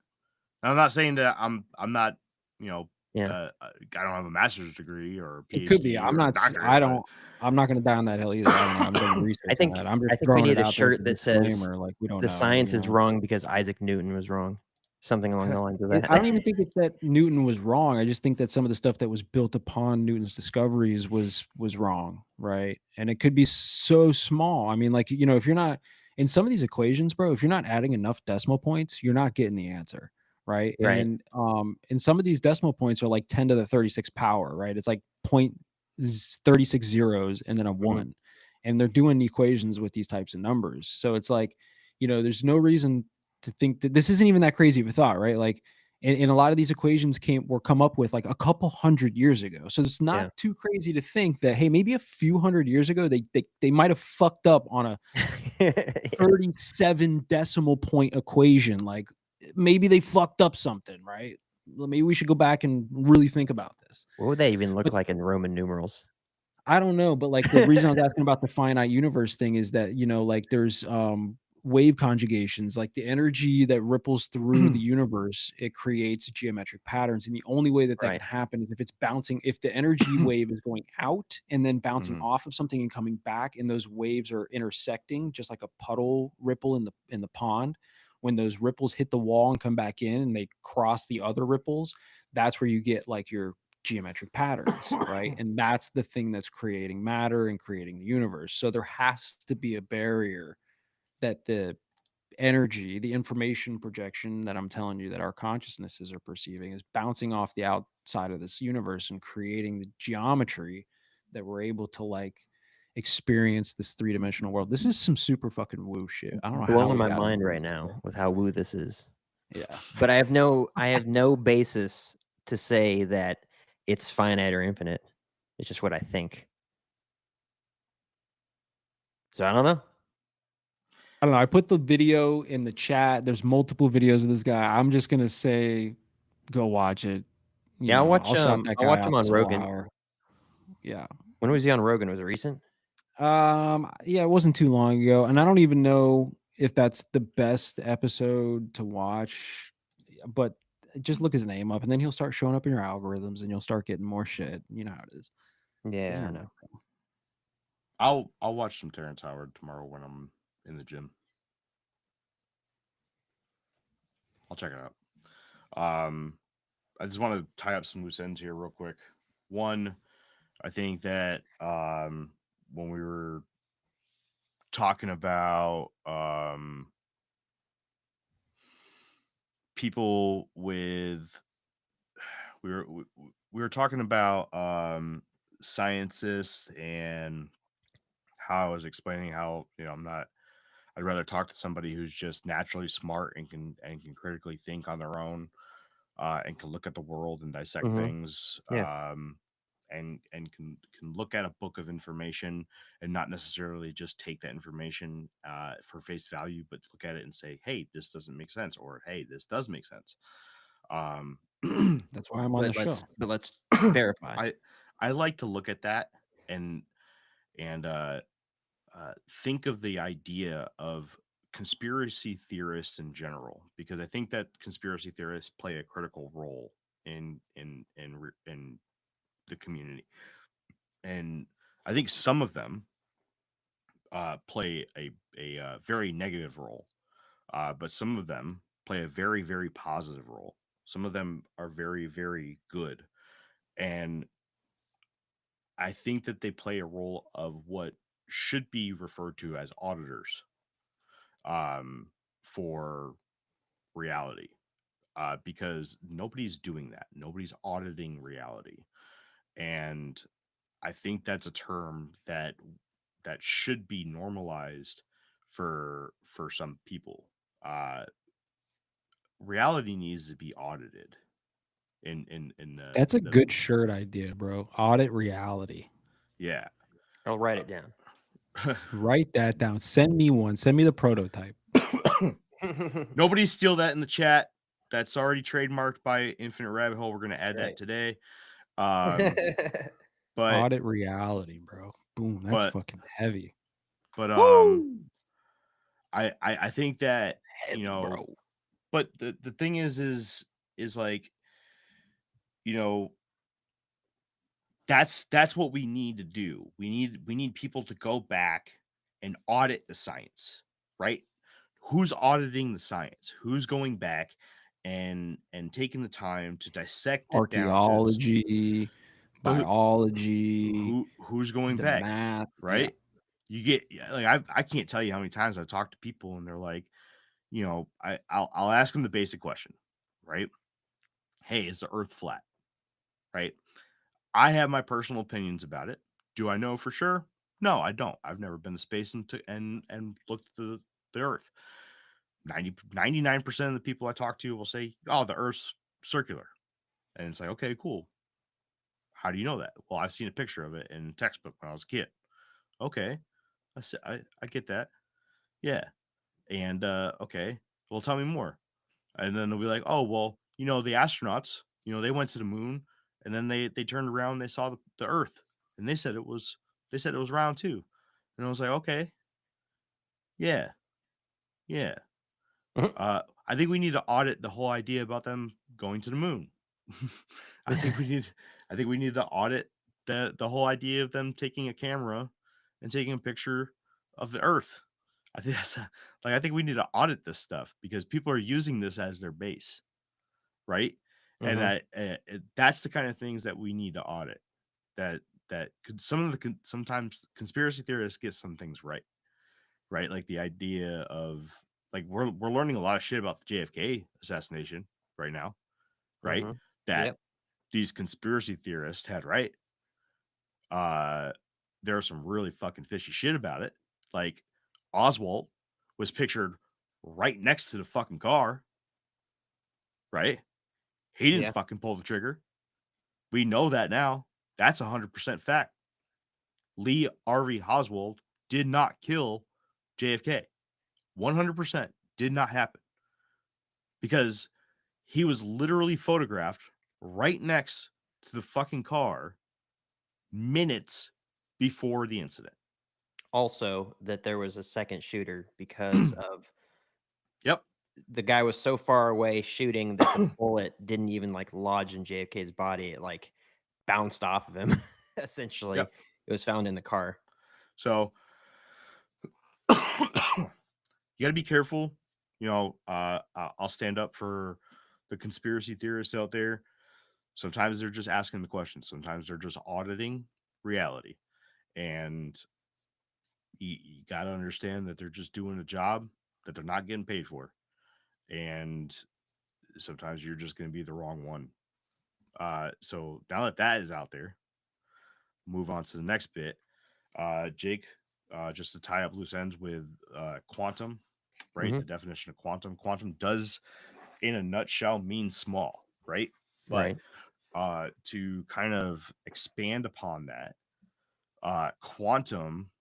I'm not saying that I'm not, you know, Yeah. I don't have a master's degree or a It could be. PhD or a doctorate, but I'm not gonna die on that hill either. I don't know. I haven't done the I research on think that. I'm just I think we throwing it need a out there as shirt a that says disclaimer, like we don't the know, science is wrong because Isaac Newton was wrong. Something along the lines of I that. don't even think it's that Newton was wrong. I just think that some of the stuff that was built upon Newton's discoveries was wrong, right? And it could be so small. I mean, like, if you're not in some of these equations, bro, if you're not adding enough decimal points, you're not getting the answer, right? Right. And some of these decimal points are like 10 to the 36 power, right? It's like point 36 zeros and then a Mhm. 1. and they're doing equations with these types of numbers. So it's like, there's no reason to think that this isn't even that crazy of a thought, right? Like, and a lot of these equations were come up with like a couple hundred years ago. So it's not Yeah. too crazy to think that, hey, maybe a few hundred years ago they might have fucked up on a Yeah. 37 decimal point equation. Like maybe they fucked up something, right? Maybe we should go back and really think about this. What would they even look But like in Roman numerals? I don't know, but like the reason I was asking about the finite universe thing is that, like there's wave conjugations, like the energy that ripples through the universe, it creates geometric patterns. And the only way that Right. can happen is if it's bouncing, if the energy wave is going out and then bouncing Mhm. off of something and coming back, and those waves are intersecting, just like a puddle ripple in the pond. When those ripples hit the wall and come back in and they cross the other ripples, that's where you get like your geometric patterns, right? And that's the thing that's creating matter and creating the universe. So there has to be a barrier that the energy, the information projection that I'm telling you that our consciousnesses are perceiving is bouncing off the outside of this universe and creating the geometry that we're able to like experience this three-dimensional world. This is some super fucking woo shit. I don't know how Blowing we my got into mind right this now today. with how woo this is. Yeah. But I have no basis to say that it's finite or infinite. It's just what I think. So I don't know. I don't know. I put the video in the chat. There's multiple videos of this guy. I'm just gonna say, go watch it. Yeah, I'll shout that I'll guy watch him out on this whole Rogan. hour. Yeah. When was he on Rogan? Was it recent? Yeah, it wasn't too long ago, and I don't even know if that's the best episode to watch, but just look his name up, and then he'll start showing up in your algorithms, and you'll start getting more shit. You know how it is. It's the Yeah, I internet. know. I'll watch some Terrence Howard tomorrow when I'm in the gym. I'll check it out. I just want to tie up some loose ends here real quick. One, I think that when we were talking about people with we were talking about scientists and how I was explaining how I'd rather talk to somebody who's just naturally smart and can critically think on their own, and can look at the world and dissect Mhm. things, Yeah. and can look at a book of information and not necessarily just take that information for face value, but look at it and say, "Hey, this doesn't make sense," or "Hey, this does make sense." Um, That's why I'm on the show. But let's verify. I like to look at that and and think of the idea of conspiracy theorists in general, because I think that conspiracy theorists play a critical role in the community, and I think some of them play a very negative role, but some of them play a very very positive role. Some of them are very very good, and I think that they play a role of what should be referred to as auditors, for reality, because nobody's doing that. Nobody's auditing reality, and I think that's a term that should be normalized for some people. Uh, Reality needs to be audited in That's a the good shirt idea, bro. Audit reality. yeah. I'll write it down. Write that down. Send me one. Send me the prototype. Nobody steal that in the chat. That's already trademarked by Infinite Rabbit Hole. We're going to add that Right. today. Um, but Audit reality, bro. Boom. That's but fucking heavy. but Woo! I think that, Heavy, bro. but the thing is like, you know, that's what we need to do. We need people to go back and audit the science, right? Who's auditing the science? Who's going back and taking the time to dissect it down to its Archaeology, but biology, who's going the back, math. Yeah. right? You get like I can't tell you how many times I've talked to people and they're like, I'll ask them the basic question, right? Hey, is the earth flat? Right? I have my personal opinions about it. Do I know for sure? No, I don't. I've never been to space and looked at the Earth. 99% of the people I talk to will say, "Oh, the Earth's circular," and it's like, okay, cool. How do you know that? Well, I've seen a picture of it in a textbook when I was a kid. Okay, I get that. Yeah, and okay, well, tell me more. And then they'll be like, "Oh, well, the astronauts, they went to the moon, and then they turned around, and they saw the Earth, and they said it was round too." And I was like, "Okay, yeah, yeah." Mhm. I think we need to audit the whole idea about them going to the moon. I think we need I think we need to audit the whole idea of them taking a camera and taking a picture of the Earth. I think I think we need to audit this stuff because people are using this as their base, right? And Mhm. that's the kind of things that we need to audit. That could sometimes conspiracy theorists get some things right, right? Like the idea of like we're learning a lot of shit about the JFK assassination right now, right? Mhm. That Yep. these conspiracy theorists had right. Uh there's some really fucking fishy shit about it. Like Oswald was pictured right next to the fucking car, right? He didn't Yeah. fucking pull the trigger. We know that now. That's 100% fact. Lee Harvey Oswald did not kill JFK. 100% did not happen because he was literally photographed right next to the fucking car minutes before the incident. Also, that there was a second shooter because of Yep. the guy was so far away shooting that the bullet didn't even, like, lodge in JFK's body, it, like, bounced off of him, essentially. Yep. It was found in the car. So you got to be careful. I'll stand up for the conspiracy theorists out there. Sometimes they're just asking the questions. Sometimes they're just auditing reality. And you got to understand that they're just doing a job that they're not getting paid for. And sometimes you're just going to be the wrong one. So now that that is out there, move on to the next bit. Jake, just to tie up loose ends with quantum, right? Mhm. The definition of quantum. Quantum does, in a nutshell, mean small, right? But Right. to kind of expand upon that, quantum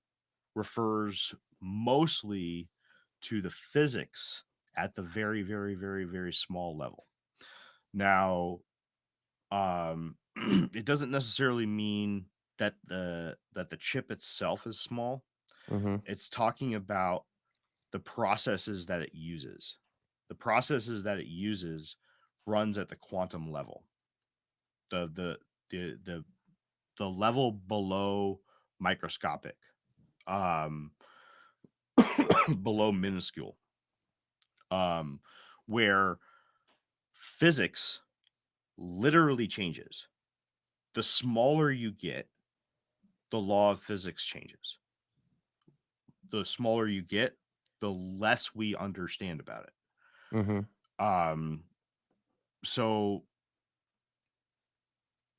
refers mostly to the physics at the very, very, very, very small level. Now, it doesn't necessarily mean that the chip itself is small. Mhm. It's talking about the processes that it uses. The processes that it uses runs at the quantum level. The the the the the level below microscopic, um below minuscule, um where physics literally changes. The smaller you get, the law of physics changes. The smaller you get, the less we understand about it. Mhm. Um, so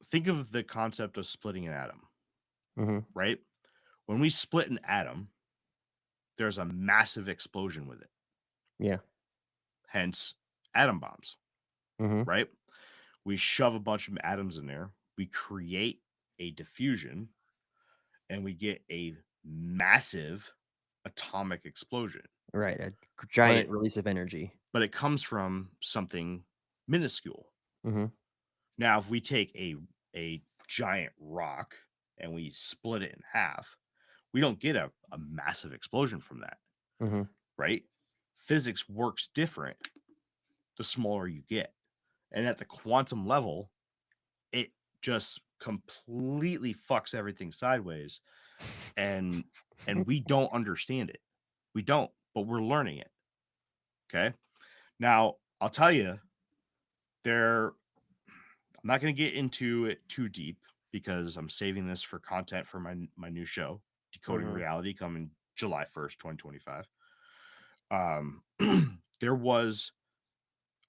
think of the concept of splitting an atom, Mhm. right? When we split an atom, there's a massive explosion with it, Yeah. hence atom bombs, Mhm. right? We shove a bunch of atoms in there, we create a diffusion, and we get a massive atomic explosion. Right, a But giant it release of energy. but it comes from something minuscule. Mhm. Now, if we take a giant rock and we split it in half, we don't get a massive explosion from that, Mhm. right? Physics works different the smaller you get. And at the quantum level, it just completely fucks everything sideways and we don't understand it. We don't, but we're learning it. Okay? Now, I'll tell you, there I'm not going to get into it too deep because I'm saving this for content for my new show, Decoding Mhm. Reality, coming July 1st, 2025. Um, there was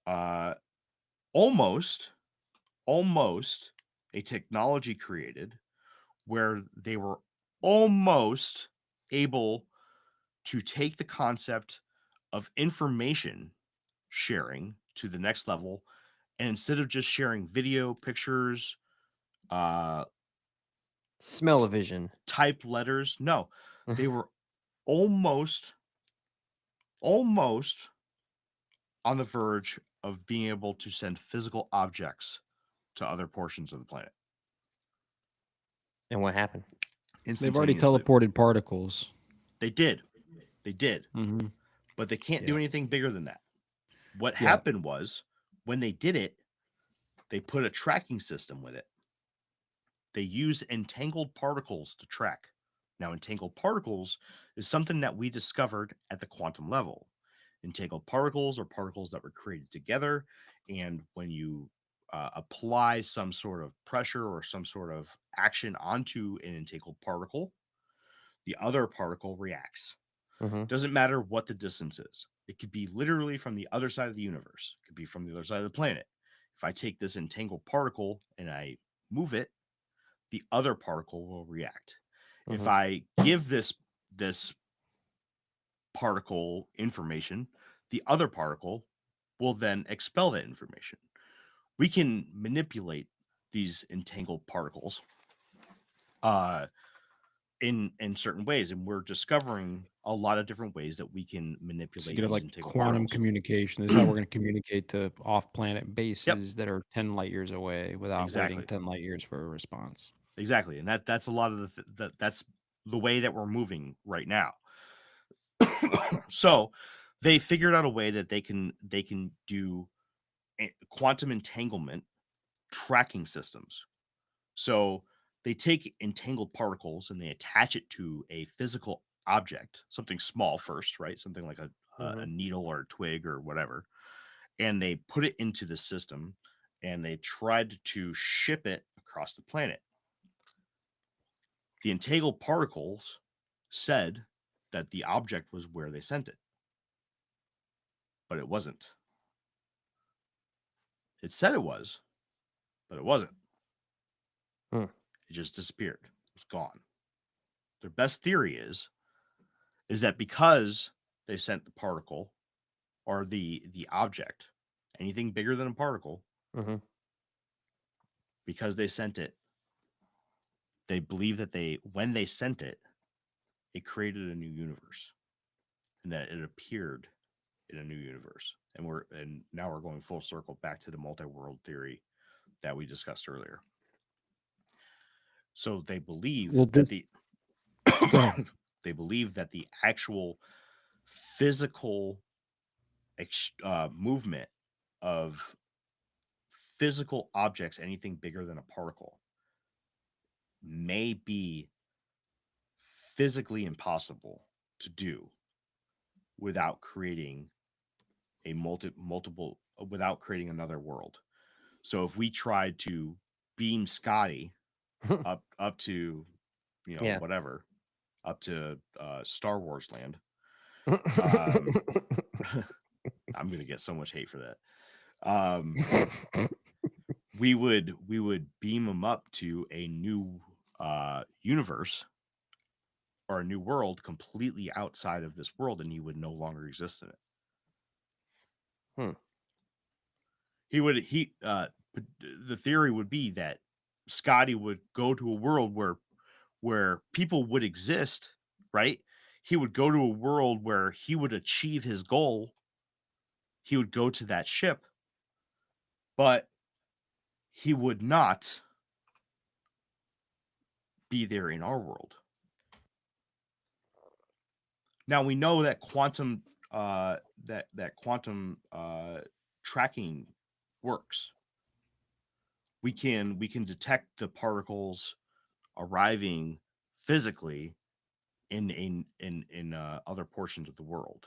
uh, almost almost a technology created where they were almost able to take the concept of information sharing to the next level, and instead of just sharing video, pictures, uh, Smell-o-vision. type letters, no, they were almost almost on the verge of being able to send physical objects to other portions of the planet And what happened? They've already instantaneously. teleported particles. They did. They did. Mhm. But they can't do Yeah. anything bigger than that. What Yeah. happened was when they did it, they put a tracking system with it. They use entangled particles to track. Now, entangled particles is something that we discovered at the quantum level. Entangled particles are particles that were created together, and when you apply some sort of pressure or some sort of action onto an entangled particle, the other particle reacts. Mhm. Doesn't matter what the distance is. It could be literally from the other side of the universe. It could be from the other side of the planet. If I take this entangled particle and I move it, the other particle will react. If Mhm. I give this particle information, the other particle will then expel that information. We can manipulate these entangled particles in certain ways, and we're discovering a lot of different ways that we can So you manipulate could have these like entangled quantum particles. communication. This is how we're going to communicate to off-planet Yep, bases that are 10 light years away without waiting exactly. 10 light years for a response. Exactly. And that's a lot of that's the way that we're moving right now. So they figured out a way that they can do quantum entanglement tracking systems. So they take entangled particles and they attach it to a physical object, something small first, right? Something like a Mhm. needle or a twig or whatever, and they put it into the system and they tried to ship it across the planet. The entangled particles said that the object was where they sent it, but it wasn't. It said it was, but it wasn't. Hmm. It just disappeared. It was gone. Their best theory is that because they sent the particle or the object, anything bigger than a particle, Mhm. because they sent it, they believe that when they sent it, it created a new universe, and that it appeared in a new universe. And now we're going full circle back to the multi-world theory that we discussed earlier. So they believe Well, that this go ahead. they believe that the actual physical movement of physical objects, anything bigger than a particle, may be physically impossible to do without creating a multiple without creating another world. So if we tried to beam Scotty up to Yeah. whatever, up to Star Wars land, um, I'm gonna get so much hate for that. We would beam him up to a new universe or a new world completely outside of this world, and he would no longer exist in it. Hmm. The theory would be that Scotty would go to a world where people would exist, right? He would go to a world where he would achieve his goal. He would go to that ship, but he would not be there in our world. Now we know that quantum quantum tracking works. We can detect the particles arriving physically in other portions of the world.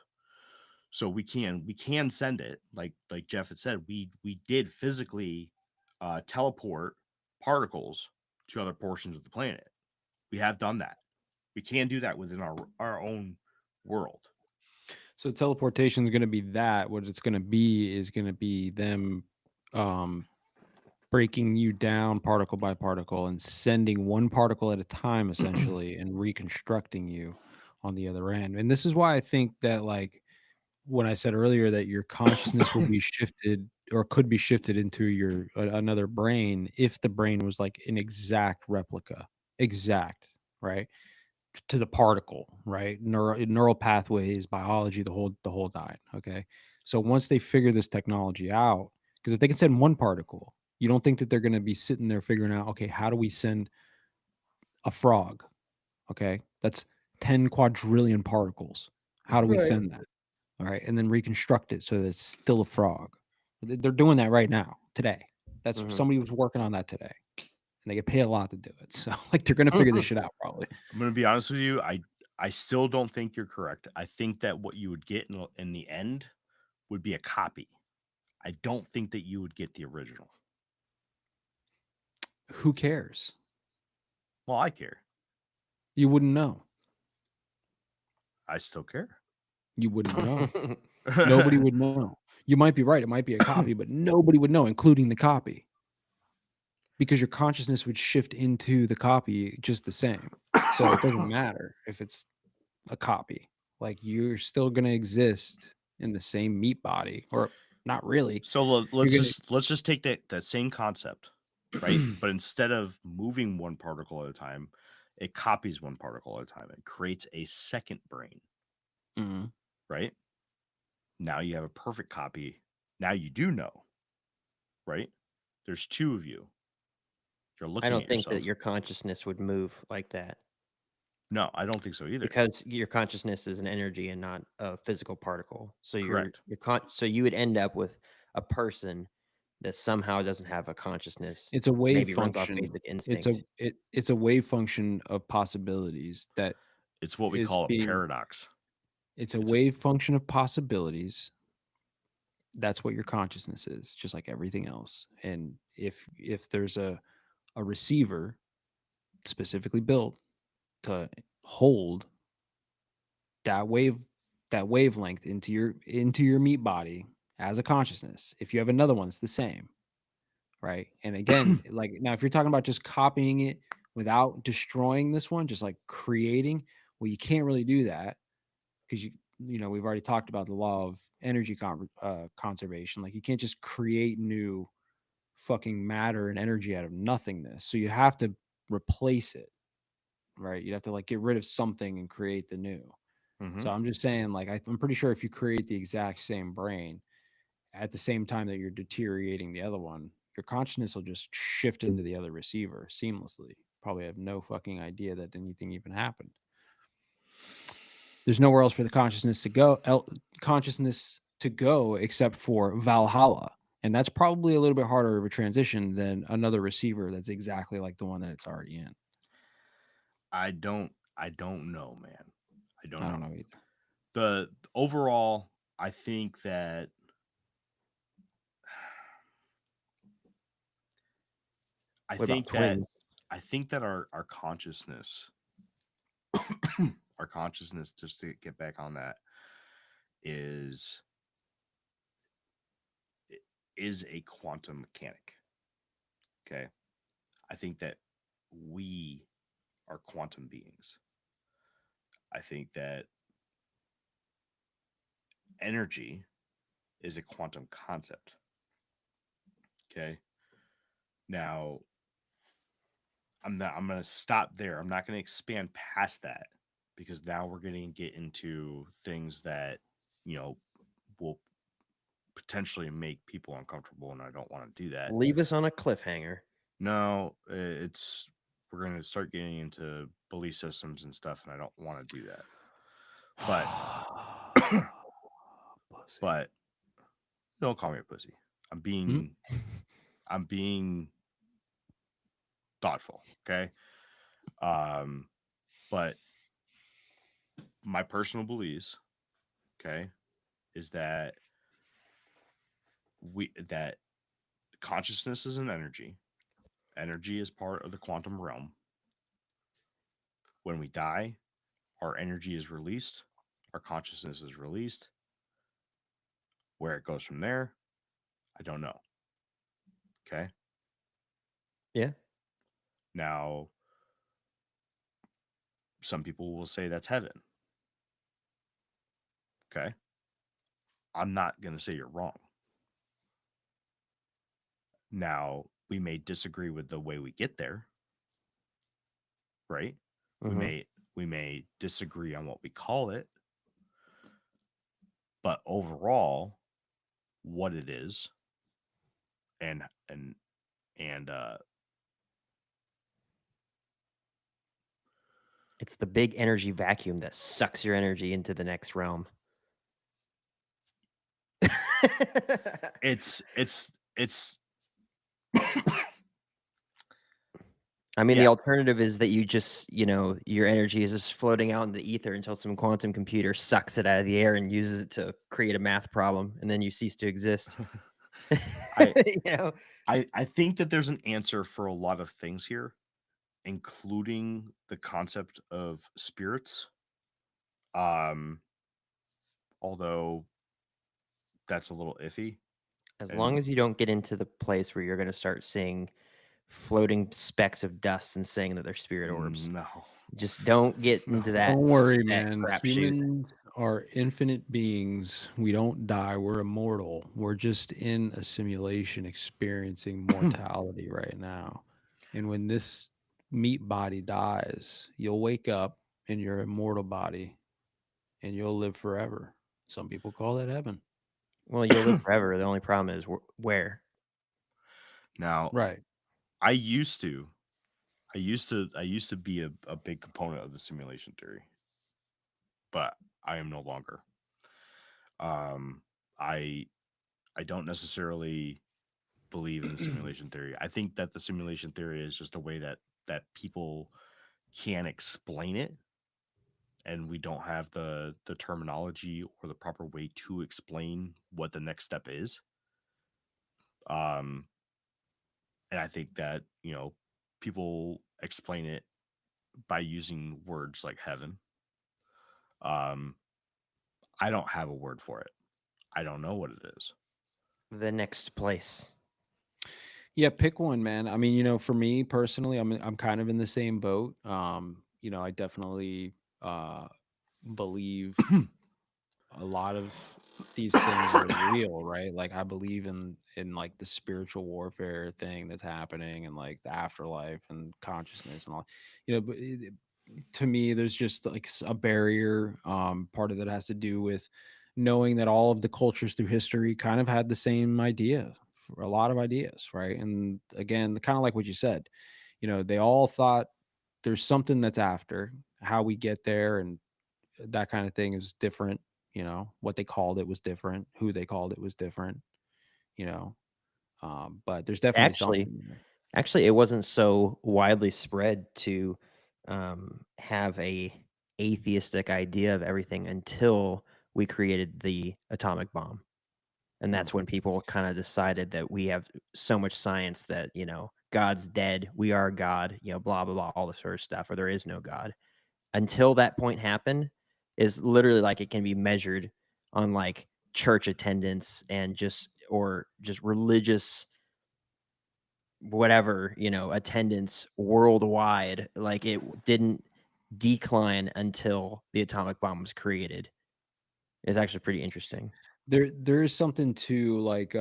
So we can send it, like Jeff had said. We did physically teleport particles to other portions of the planet. We have done that. We can do that within our own world. So teleportation is going to be that. What it's going to be is going to be them um, breaking you down particle by particle and sending one particle at a time essentially and reconstructing you on the other end. And this is why I think that like when I said earlier that your consciousness will be shifted or could be shifted into your another brain if the brain was like an exact replica, exact, right? To the particle, right? Neural pathways, biology, the whole nine. Okay. So once they figure this technology out, because if they can send one particle, you don't think that they're going to be sitting there figuring out, okay, how do we send a frog? Okay. That's 10 quadrillion particles. How do we Right. send that? All right. And then reconstruct it so that it's still a frog. They're doing that right now, today. That's Mhm. somebody was working on that today. And they get paid a lot to do it. So like they're gonna figure this shit out probably. I'm gonna be honest with you. I still don't think you're correct. I think that what you would get in the end would be a copy. I don't think that you would get the original. Who cares? Well, I care. You wouldn't know. I still care. You wouldn't know. Nobody would know. You might be right. It might be a copy, but nobody would know, including the copy, because your consciousness would shift into the copy just the same. So it doesn't matter if it's a copy. Like you're still gonna exist in the same meat body, or not really. So You're let's just take that same concept, right? gonna But instead of moving one particle at a time, it copies one particle at a time and creates a second brain, Mhm. right? Now you have a perfect copy. Now you do know, right? There's two of you. You're I looking don't at think that yourself. your consciousness would move like that No, I don't think so either. because your consciousness is an energy and not a physical particle. So Correct. so you would end up with a person that somehow doesn't have a consciousness, It's a wave maybe runs off function. basic instinct. It's a wave function of possibilities that It's what we is call a being paradox. it's a It's wave function of possibilities. That's what your consciousness is, just like everything else. And if there's a receiver specifically built to hold that that wavelength into your meat body as a consciousness, if you have another one, it's the same. Right. And again, like now, if you're talking about just copying it without destroying this one, just like creating, well, you can't really do that because we've already talked about the law of energy conservation. Like you can't just create new fucking matter and energy out of nothingness. So you have to replace it, right? You'd have to like get rid of something and create the new. Mhm. So I'm just saying, like, I'm pretty sure if you create the exact same brain, at the same time that you're deteriorating the other one, your consciousness will just shift into the other receiver seamlessly. Probably have no fucking idea that anything even happened. There's nowhere else for the consciousness to go except for Valhalla. And that's probably a little bit harder of a transition than another receiver that's exactly like the one that it's already in. I don't know, man. I don't I don't know. know either. The overall, I think that I What about think that twins? I think that our consciousness, our consciousness, just to get back on that, is is a quantum mechanic. Okay. I think that we are quantum beings. I think that energy is a quantum concept. Okay. Now, I'm going to stop there. I'm not going to expand past that because now we're going to get into things that, you know, will potentially make people uncomfortable and I don't want to do that. Leave us on a cliffhanger. No, it's we're going to start getting into belief systems and stuff and I don't want to do that. But Pussy. but don't call me a pussy. I'm Hmm? being I'm being thoughtful, okay? Um but my personal beliefs, okay, is that that consciousness is an energy. Energy is part of the quantum realm. When we die, our energy is released, our consciousness is released. Where it goes from there, I don't know. Okay? Yeah. Now, some people will say that's heaven. Okay. I'm not going to say you're wrong. Now, we may disagree with the way we get there, right? We Mm-hmm. may disagree on what we call it, but overall, what it is and and and It's the big energy vacuum that sucks your energy into the next realm. it's I mean, the yeah. alternative is that you just, your energy is just floating out in the ether until some quantum computer sucks it out of the air and uses it to create a math problem, and then you cease to exist. I You know? I think that there's an answer for a lot of things here, including the concept of spirits. Although that's a little iffy. As long And as you don't get into the place where you're gonna start seeing floating specks of dust and saying that they're spirit orbs. no, Just don't get no. into that Don't worry, that man. crapshoot. Humans are infinite beings. We don't die. We're immortal. We're just in a simulation experiencing mortality right now. And when this meat body dies, you'll wake up in your immortal body and you'll live forever. Some people call that heaven. Well, you'll live forever. The only problem is where. Now, Right. I used to be a big component of the simulation theory, but I am no longer. Um, I I don't necessarily believe in the simulation theory. I think that the simulation theory is just a way that people can explain it, and we don't have the terminology or the proper way to explain what the next step is. Um, and I think that people explain it by using words like heaven. Um, I don't have a word for it. I don't know what it is. The next place. Yeah, pick one, man. I mean, for me personally, I'm kind of in the same boat. I definitely believe a lot of these things are real, right? Like I believe in like the spiritual warfare thing that's happening and like the afterlife and consciousness and all. But to me there's just like a barrier. Part of it has to do with knowing that all of the cultures through history kind of had the same idea for a lot of ideas, right? And again, kind of like what you said, they all thought there's something that's after. How we get there and that kind of thing is different. What they called it was different, who they called it was different. you know but there's definitely Actually, something there. actually, it wasn't so widely spread to have a atheistic idea of everything until we created the atomic bomb. And Hmm. that's when people kind of decided that we have so much science that, God's dead, we are God, blah, blah, blah, all this sort of stuff, or there is no God. Until that point happened is literally like it can be measured on like church attendance and just religious whatever, attendance worldwide. Like it didn't decline until the atomic bomb was created. It's actually pretty interesting. There is something to like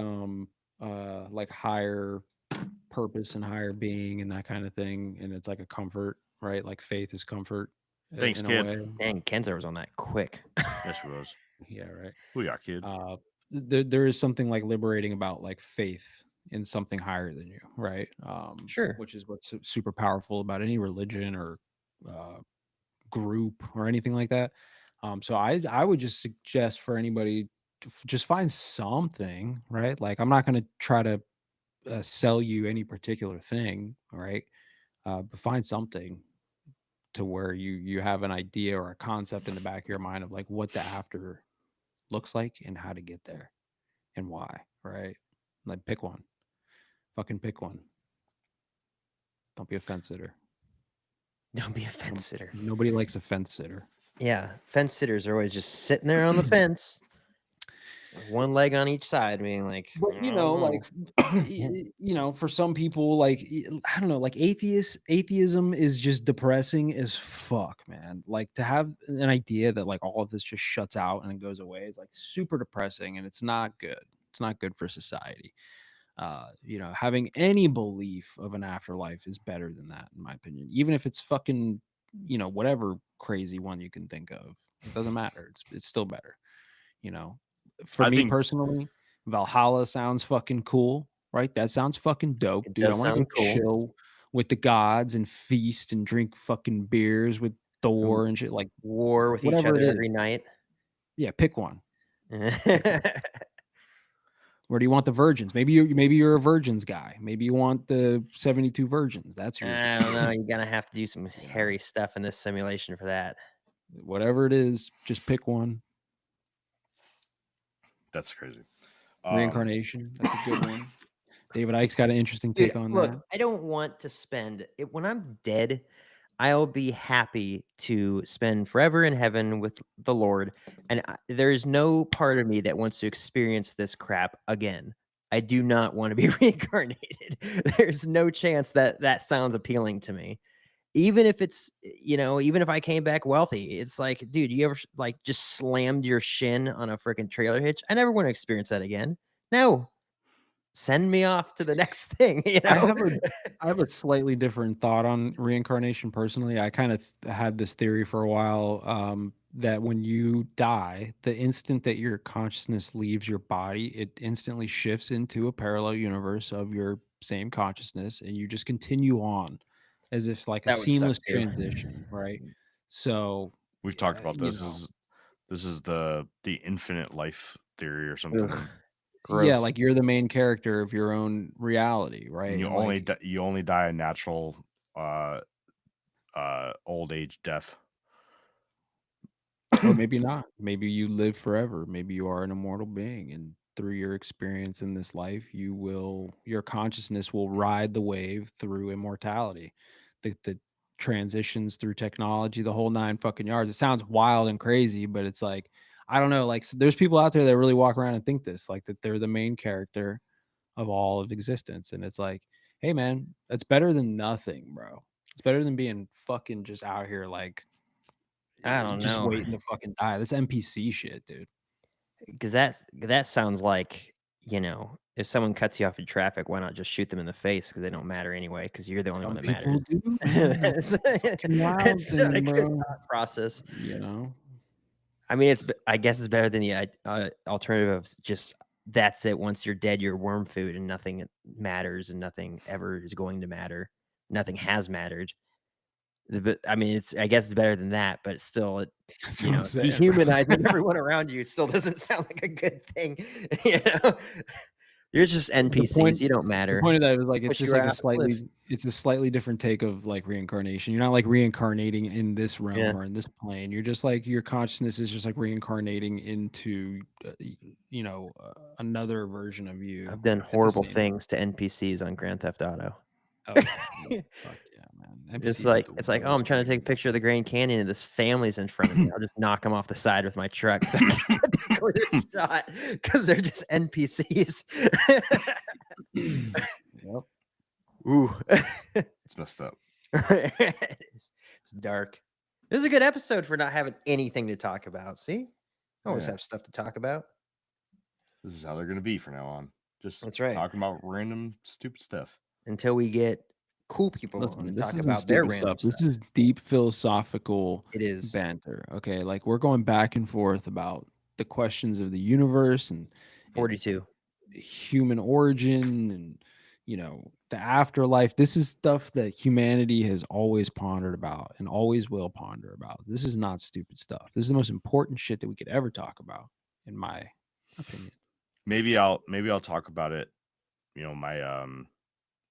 higher purpose and higher being and that kind of thing, and it's like a comfort, right? Like faith is comfort Thanks, in a kid. way. Dang, Kenzer was on that quick. Yes, she was. Yeah, right. Who ya, kid? There is something like liberating about like faith in something higher than you, right? Sure. Which is what's super powerful about any religion or uh, group or anything like that. So I would just suggest for anybody to just find something, right? Like I'm not going to try to sell you any particular thing, right? But find something to where you have an idea or a concept in the back of your mind of like what the after looks like and how to get there and why, right? Like pick one. Fucking pick one. Don't be a fence sitter. Don't be a fence sitter. Nobody likes a fence sitter. Yeah, fence sitters are always just sitting there on the fence. one leg on each side, being like, But, I don't know. for some people, like, I don't know, like, atheism is just depressing as fuck, man. Like, to have an idea that, like, all of this just shuts out and it goes away is, like, super depressing, and it's not good. It's not good for society. Having any belief of an afterlife is better than that, in my opinion. Even if it's fucking, whatever crazy one you can think of. It doesn't matter. It's still better. You know, for I me think personally, Valhalla sounds fucking cool, right? That sounds fucking dope, It dude. I does want to sound go cool. chill with the gods and feast and drink fucking beers with Who Thor and shit, like war with each whatever it other is. every night. Yeah, pick one. Pick one. Where do you want the virgins? Maybe you're a virgins guy. Maybe you want the 72 virgins. That's your I don't know. You're gonna have to do some you know, hairy stuff in this simulation for that. whatever it is, just pick one. that's crazy. Um, Reincarnation. That's a good one. David Icke's got an interesting Dude, take on look, that. I don't want to spend it when I'm dead. I'll be happy to spend forever in heaven with the Lord, and there's no part of me that wants to experience this crap again. I do not want to be reincarnated. There's no chance that that sounds appealing to me. Even if it's, even if I came back wealthy, it's like, dude, you ever like just slammed your shin on a freaking trailer hitch? I never want to experience that again. No, send me off to the next thing, I have a I have a slightly different thought on reincarnation personally. I kind of had this theory for a while that when you die, the instant that your consciousness leaves your body, it instantly shifts into a parallel universe of your same consciousness, and you just continue on as if like a That would suck seamless too. transition, right? So, we've talked about you this. know, This is the infinite life theory or Ugh, something. yeah, gross. like you're the main character of your own reality, And right? you And only like you only die a natural old age death. or maybe not. Maybe you live forever. Maybe you are an immortal being, and through your experience in this life, your consciousness will ride the wave through immortality. The transitions through technology, the whole nine fucking yards. It sounds wild and crazy, but it's like, I don't know. Like, there's people out there that really walk around and think this, like that they're the main character of all of existence. And it's like, hey man, that's better than nothing, bro. It's better than being fucking just out here like I don't just know, waiting to fucking die. That's NPC shit, dude. because that sounds like, if someone cuts you off in traffic, why not just shoot them in the face? Because they don't matter anyway. Because you're the only one Some that people matters. do, man. That's It's, the fucking wild it's not a thing, good bro. thought process. You know? I mean, I guess it's better than the alternative of just that's it. Once you're dead, you're worm food, and nothing matters, and nothing ever is going to matter. Nothing has mattered. But I mean, I guess it's better than that, but it's still, That's what I'm saying, bro. dehumanizing everyone around you still doesn't sound like a good thing. You know, you're just The NPCs. point You don't the matter. point of that is like it's Push you just right like off a cliff. it's a slightly different take of like reincarnation. You're not like reincarnating in this Yeah, realm or in this plane. You're just like your consciousness is just like reincarnating into another version of you I've done at the horrible same time. things to NPCs on Grand Theft Auto. Oh yeah. No, fuck yeah, man. It's NPCs get like the it's like, "Oh, I'm worst trying to take a treatment. picture of the Grand Canyon and this family's in front of me. I'll just knock them off the side with my truck so I can get the clear shot because they're just NPCs." Yep. Ooh. It's messed up. It's dark. This is a good episode for not having anything to talk about. See? I always Yeah. have stuff to talk about. This is how they're gonna be from now on. Just That's right. talking about random stupid stuff. Until we get cool people on to Listen, this talk isn't about their stupid random stuff. This stuff. is deep philosophical It is. banter. Okay, like we're going back and forth about the questions of the universe and 42. human origin and the afterlife. This is stuff that humanity has always pondered about and always will ponder about. This is not stupid stuff. This is the most important shit that we could ever talk about, in my opinion. Maybe I'll talk about it.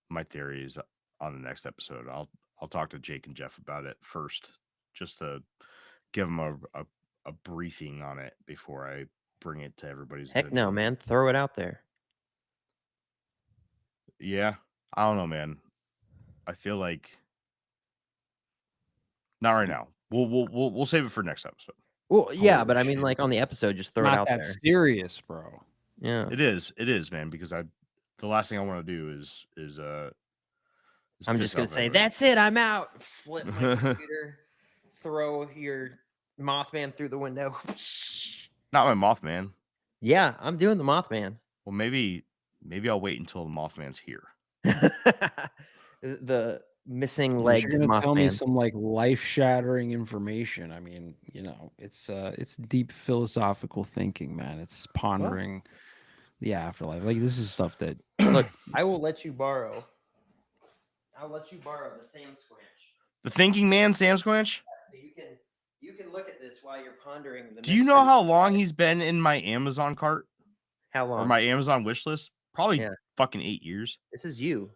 My theories on the next episode. I'll talk to Jake and Jeff about it first, just to give them a briefing on it before I bring it to everybody's Heck no, attention. man. Throw it out there. Yeah, I don't know, man. I feel like not right now. We'll save it for next episode. Well, yeah, Holy but I mean, shit. like on the episode, just throw it Not out that there. serious, bro. Yeah, It is, man, because the last thing I want to do is I'm piss just gonna off say everybody. that's it. I'm out. Flip my computer. Throw your Mothman through the window. Not my Mothman. Yeah, I'm doing the Mothman. Well, maybe I'll wait until the Mothman's here. The missing Unless you're legged gonna tell me Mothman. some like life-shattering information. I mean, it's deep philosophical thinking, man. It's pondering the afterlife. Like this is stuff that Look, I will let you borrow. I'll let you borrow the Sam Squanch. The thinking man, Sam Squanch. You can look at this while you're pondering the. Do you know how long he's been in my Amazon cart How long? or my Amazon wish list? Probably Yeah. fucking 8 years. This is you.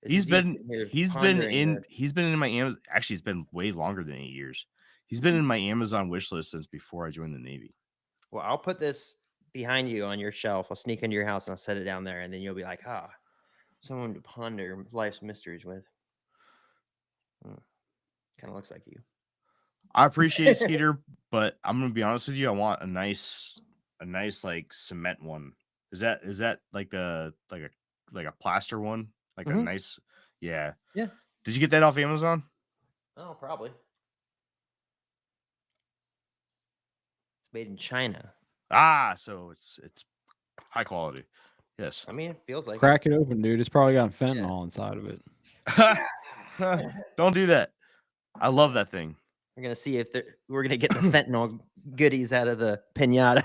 This He's is you been sitting here he's been pondering in the- he's been in my Amazon. Actually, it's been way longer than 8 years. He's been in my Amazon wish list since before I joined the Navy. Well, I'll put this behind you on your shelf. I'll sneak into your house and I'll set it down there, and then you'll be like, someone to ponder life's mysteries with. Kind of looks like you. I appreciate it, Skeeter, but I'm gonna be honest with you. I want a nice like cement one. Is that like a plaster one? Like a nice, yeah. Yeah. Did you get that off Amazon? Oh, probably. It's made in China. So it's high quality. Yes. I mean, it feels like crack it open, dude. It's probably got fentanyl inside of it. Don't do that. I love that thing. We're gonna see if we're gonna get the fentanyl goodies out of the pinata.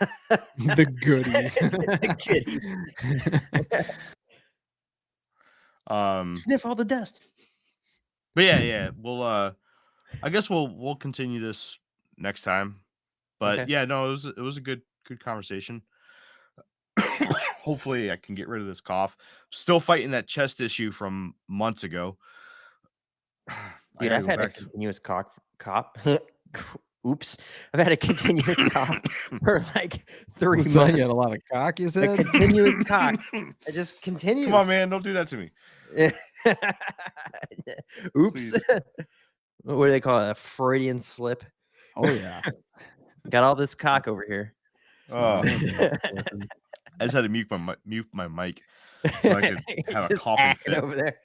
The goodies. The goodies. Sniff all the dust. But yeah. We'll I guess we'll continue this next time. But Okay. yeah, no, it was a good conversation. Hopefully I can get rid of this cough. Still fighting that chest issue from months ago. Dude, I've had a continuous cop. Oops. I've had a continuous cough for like 3 What's months. that? You had a lot of cock, you A said? continuous cock. It just continues. Come on, man, don't do that to me. Oops. What do they call it? A Freudian slip. Oh yeah. Got all this cock over here. Oh, I just had to mute my mic so I could have a Just coughing acting fit. over there.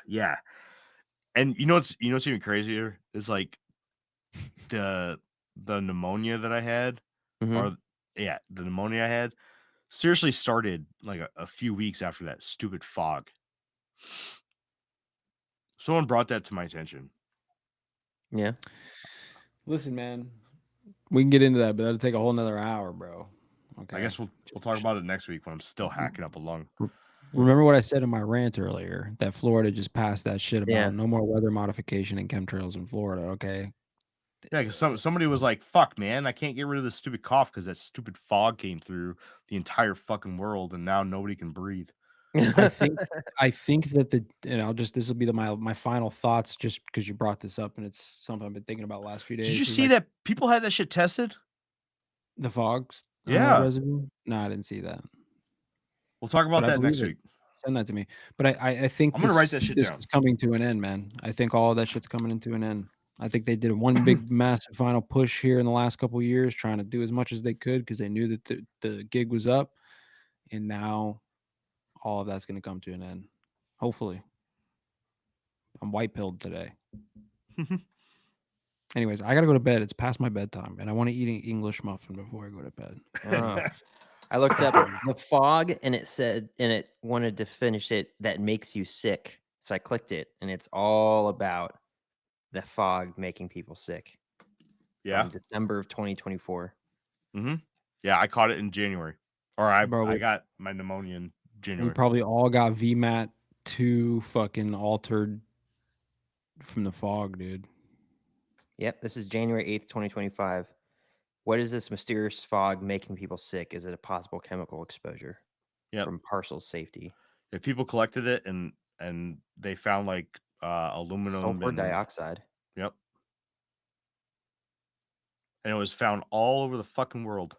Yeah. And you know what's even crazier is like the pneumonia that I had, Mhm. the pneumonia I had seriously started like a few weeks after that stupid fog. Someone brought that to my attention. Yeah. Listen, man. We can get into that, but that'll take a whole nother hour, bro. Okay. I guess we'll talk about it next week when I'm still hacking up a lung. Remember what I said in my rant earlier, that Florida just passed that shit about Yeah. no more weather modification and chemtrails in Florida, okay? Yeah, because somebody was like, "Fuck, man, I can't get rid of this stupid cough because that stupid fog came through the entire fucking world, and now nobody can breathe." I think that this will be my final thoughts just because you brought this up and it's something I've been thinking about the last few days. Did you is, see like, that people had that shit tested? the fogs Yeah. residue? No, I didn't see that. We'll talk about But I that next believe week. Send that to me. But I think I'm gonna write that shit this down. is coming to an end, man. I think all of that shit's coming into an end. I think they did one big massive final push here in the last couple of years, trying to do as much as they could because they knew that the gig was up, and now all of that's going to come to an end. Hopefully, I'm white pilled today. Anyways, I gotta go to bed. It's past my bedtime, and I want to eat an English muffin before I go to bed. I looked up the fog, and it wanted to finish it. That makes you sick. So I clicked it, and it's all about the fog making people sick. Yeah. From December of 2024. Yeah, I caught it in January, or I Bro, got my pneumonia in We January. probably all got VMAT 2 fucking altered from the fog, dude. Yep, this is January 8th, 2025. What is this mysterious fog making people sick? Is it a possible chemical exposure? Yep. From parcel safety. Yeah, people collected it and they found like aluminum Sulfur dioxide. Yep. And it was found all over the fucking world.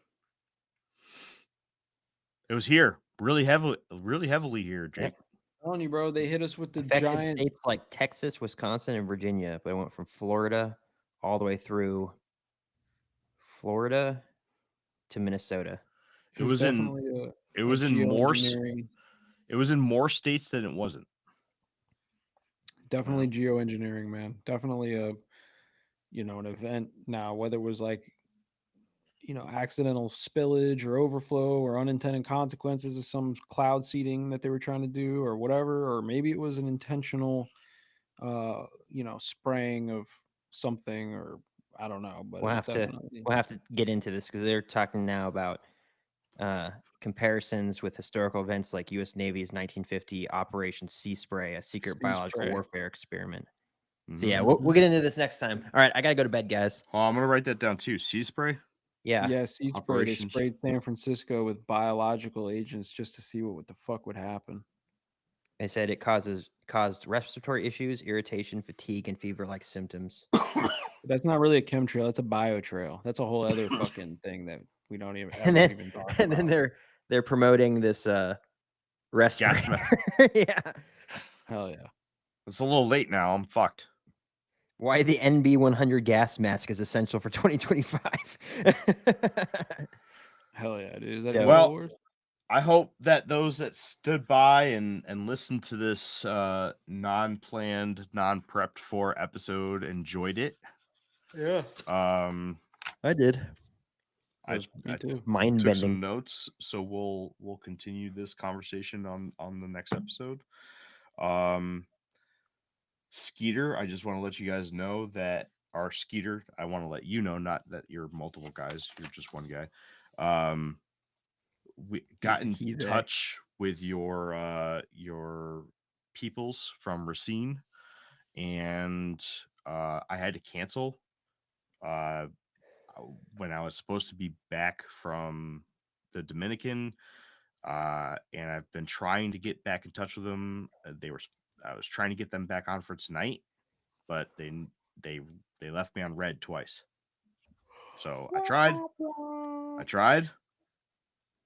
It was here really heavily here, Jake. Yep. telling you, bro, they hit us with the Affected giant. states like Texas, Wisconsin, and Virginia, but it went from Florida all the way through Florida to Minnesota. It was in definitely it was in more geoengineering. it was in more states than it wasn't. Definitely geoengineering, man. Definitely an event. Now, whether it was like, accidental spillage or overflow or unintended consequences of some cloud seeding that they were trying to do or whatever, or maybe it was an intentional, spraying of something, or I don't know, but We'll it have definitely. to get into this because they're talking now about comparisons with historical events like U.S. Navy's 1950 Operation Sea Spray, a secret Sea biological spray. warfare experiment. So Mhm. yeah, we'll get into this next time. All right, I gotta go to bed, guys. Oh, I'm gonna write that down too. Sea spray. Yeah, Yeah, sea spray. They Operations. sprayed San Francisco with biological agents just to see what the fuck would happen. they said it caused respiratory issues, irritation, fatigue, and fever-like symptoms. That's not really a chemtrail. That's a biotrail. That's a whole other fucking thing that we don't even And ever then even talk and about. then they're promoting this respirator. mask. Yeah. Hell yeah. It's a little late now. I'm fucked. Why the NB100 gas mask is essential for 2025. Hell yeah, dude. Is that Dope. Well, Infowars? I hope that those that stood by and listened to this non-planned, non-prepped for episode enjoyed it. Yeah. I did. I Me too. Mind took bending. some notes, so we'll continue this conversation on the next episode. Skeeter, I just want to let you guys know that our Skeeter, I want to let you know, not that you're multiple guys, you're just one guy. We got the in key there. touch with your peoples from Racine, and I had to cancel when I was supposed to be back from the Dominican, and I've been trying to get back in touch with them. I was trying to get them back on for tonight, but they left me on red twice. So I tried.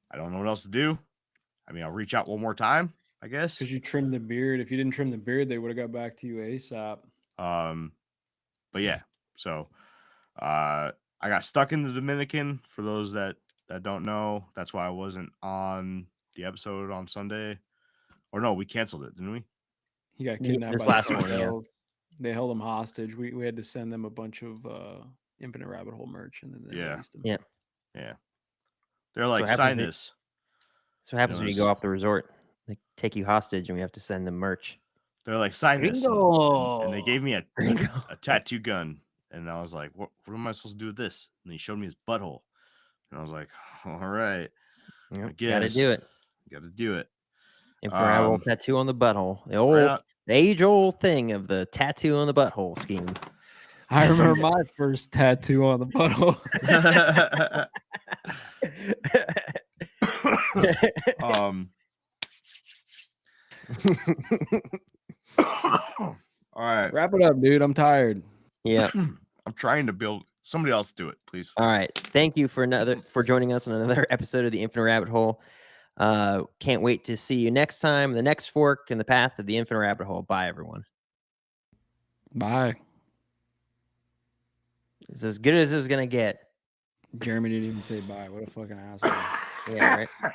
I don't know what else to do. I mean, I'll reach out one more time, I guess. Because you trimmed the beard. If you didn't trim the beard, they would have got back to you ASAP. But yeah, so I got stuck in the Dominican. For those that don't know, that's why I wasn't on the episode on Sunday. Or no, we canceled it, didn't we? He got Yeah, kidnapped this by the last one, yeah. cartel. They held him hostage. We had to send them a bunch of Infinite Rabbit Hole merch, and then they Yeah. released him. Yeah. They're like, happens sign when- this. That's what happens It when you was- go off the resort. They take you hostage, and we have to send them merch. They're like, sign this. And they gave me a tattoo gun. And I was like, what am I supposed to do with this? And he showed me his butthole. And I was like, all right. Yep, I gotta guess. do it. Gotta do it. Infinite Rabbit Hole tattoo on the butthole. The old, Right out- the age-old thing of the tattoo on the butthole scheme. I Some- remember my first tattoo on the butthole. All right. Wrap it up, dude. I'm tired. Yeah. I'm trying to build somebody else do it, please. All right. Thank you for joining us on another episode of the Infinite Rabbit Hole. Can't wait to see you next time. The next fork in the path of the Infinite Rabbit Hole. Bye, everyone. Bye. It's as good as it was gonna get. Jeremy didn't even say bye. What a fucking asshole. Yeah, right.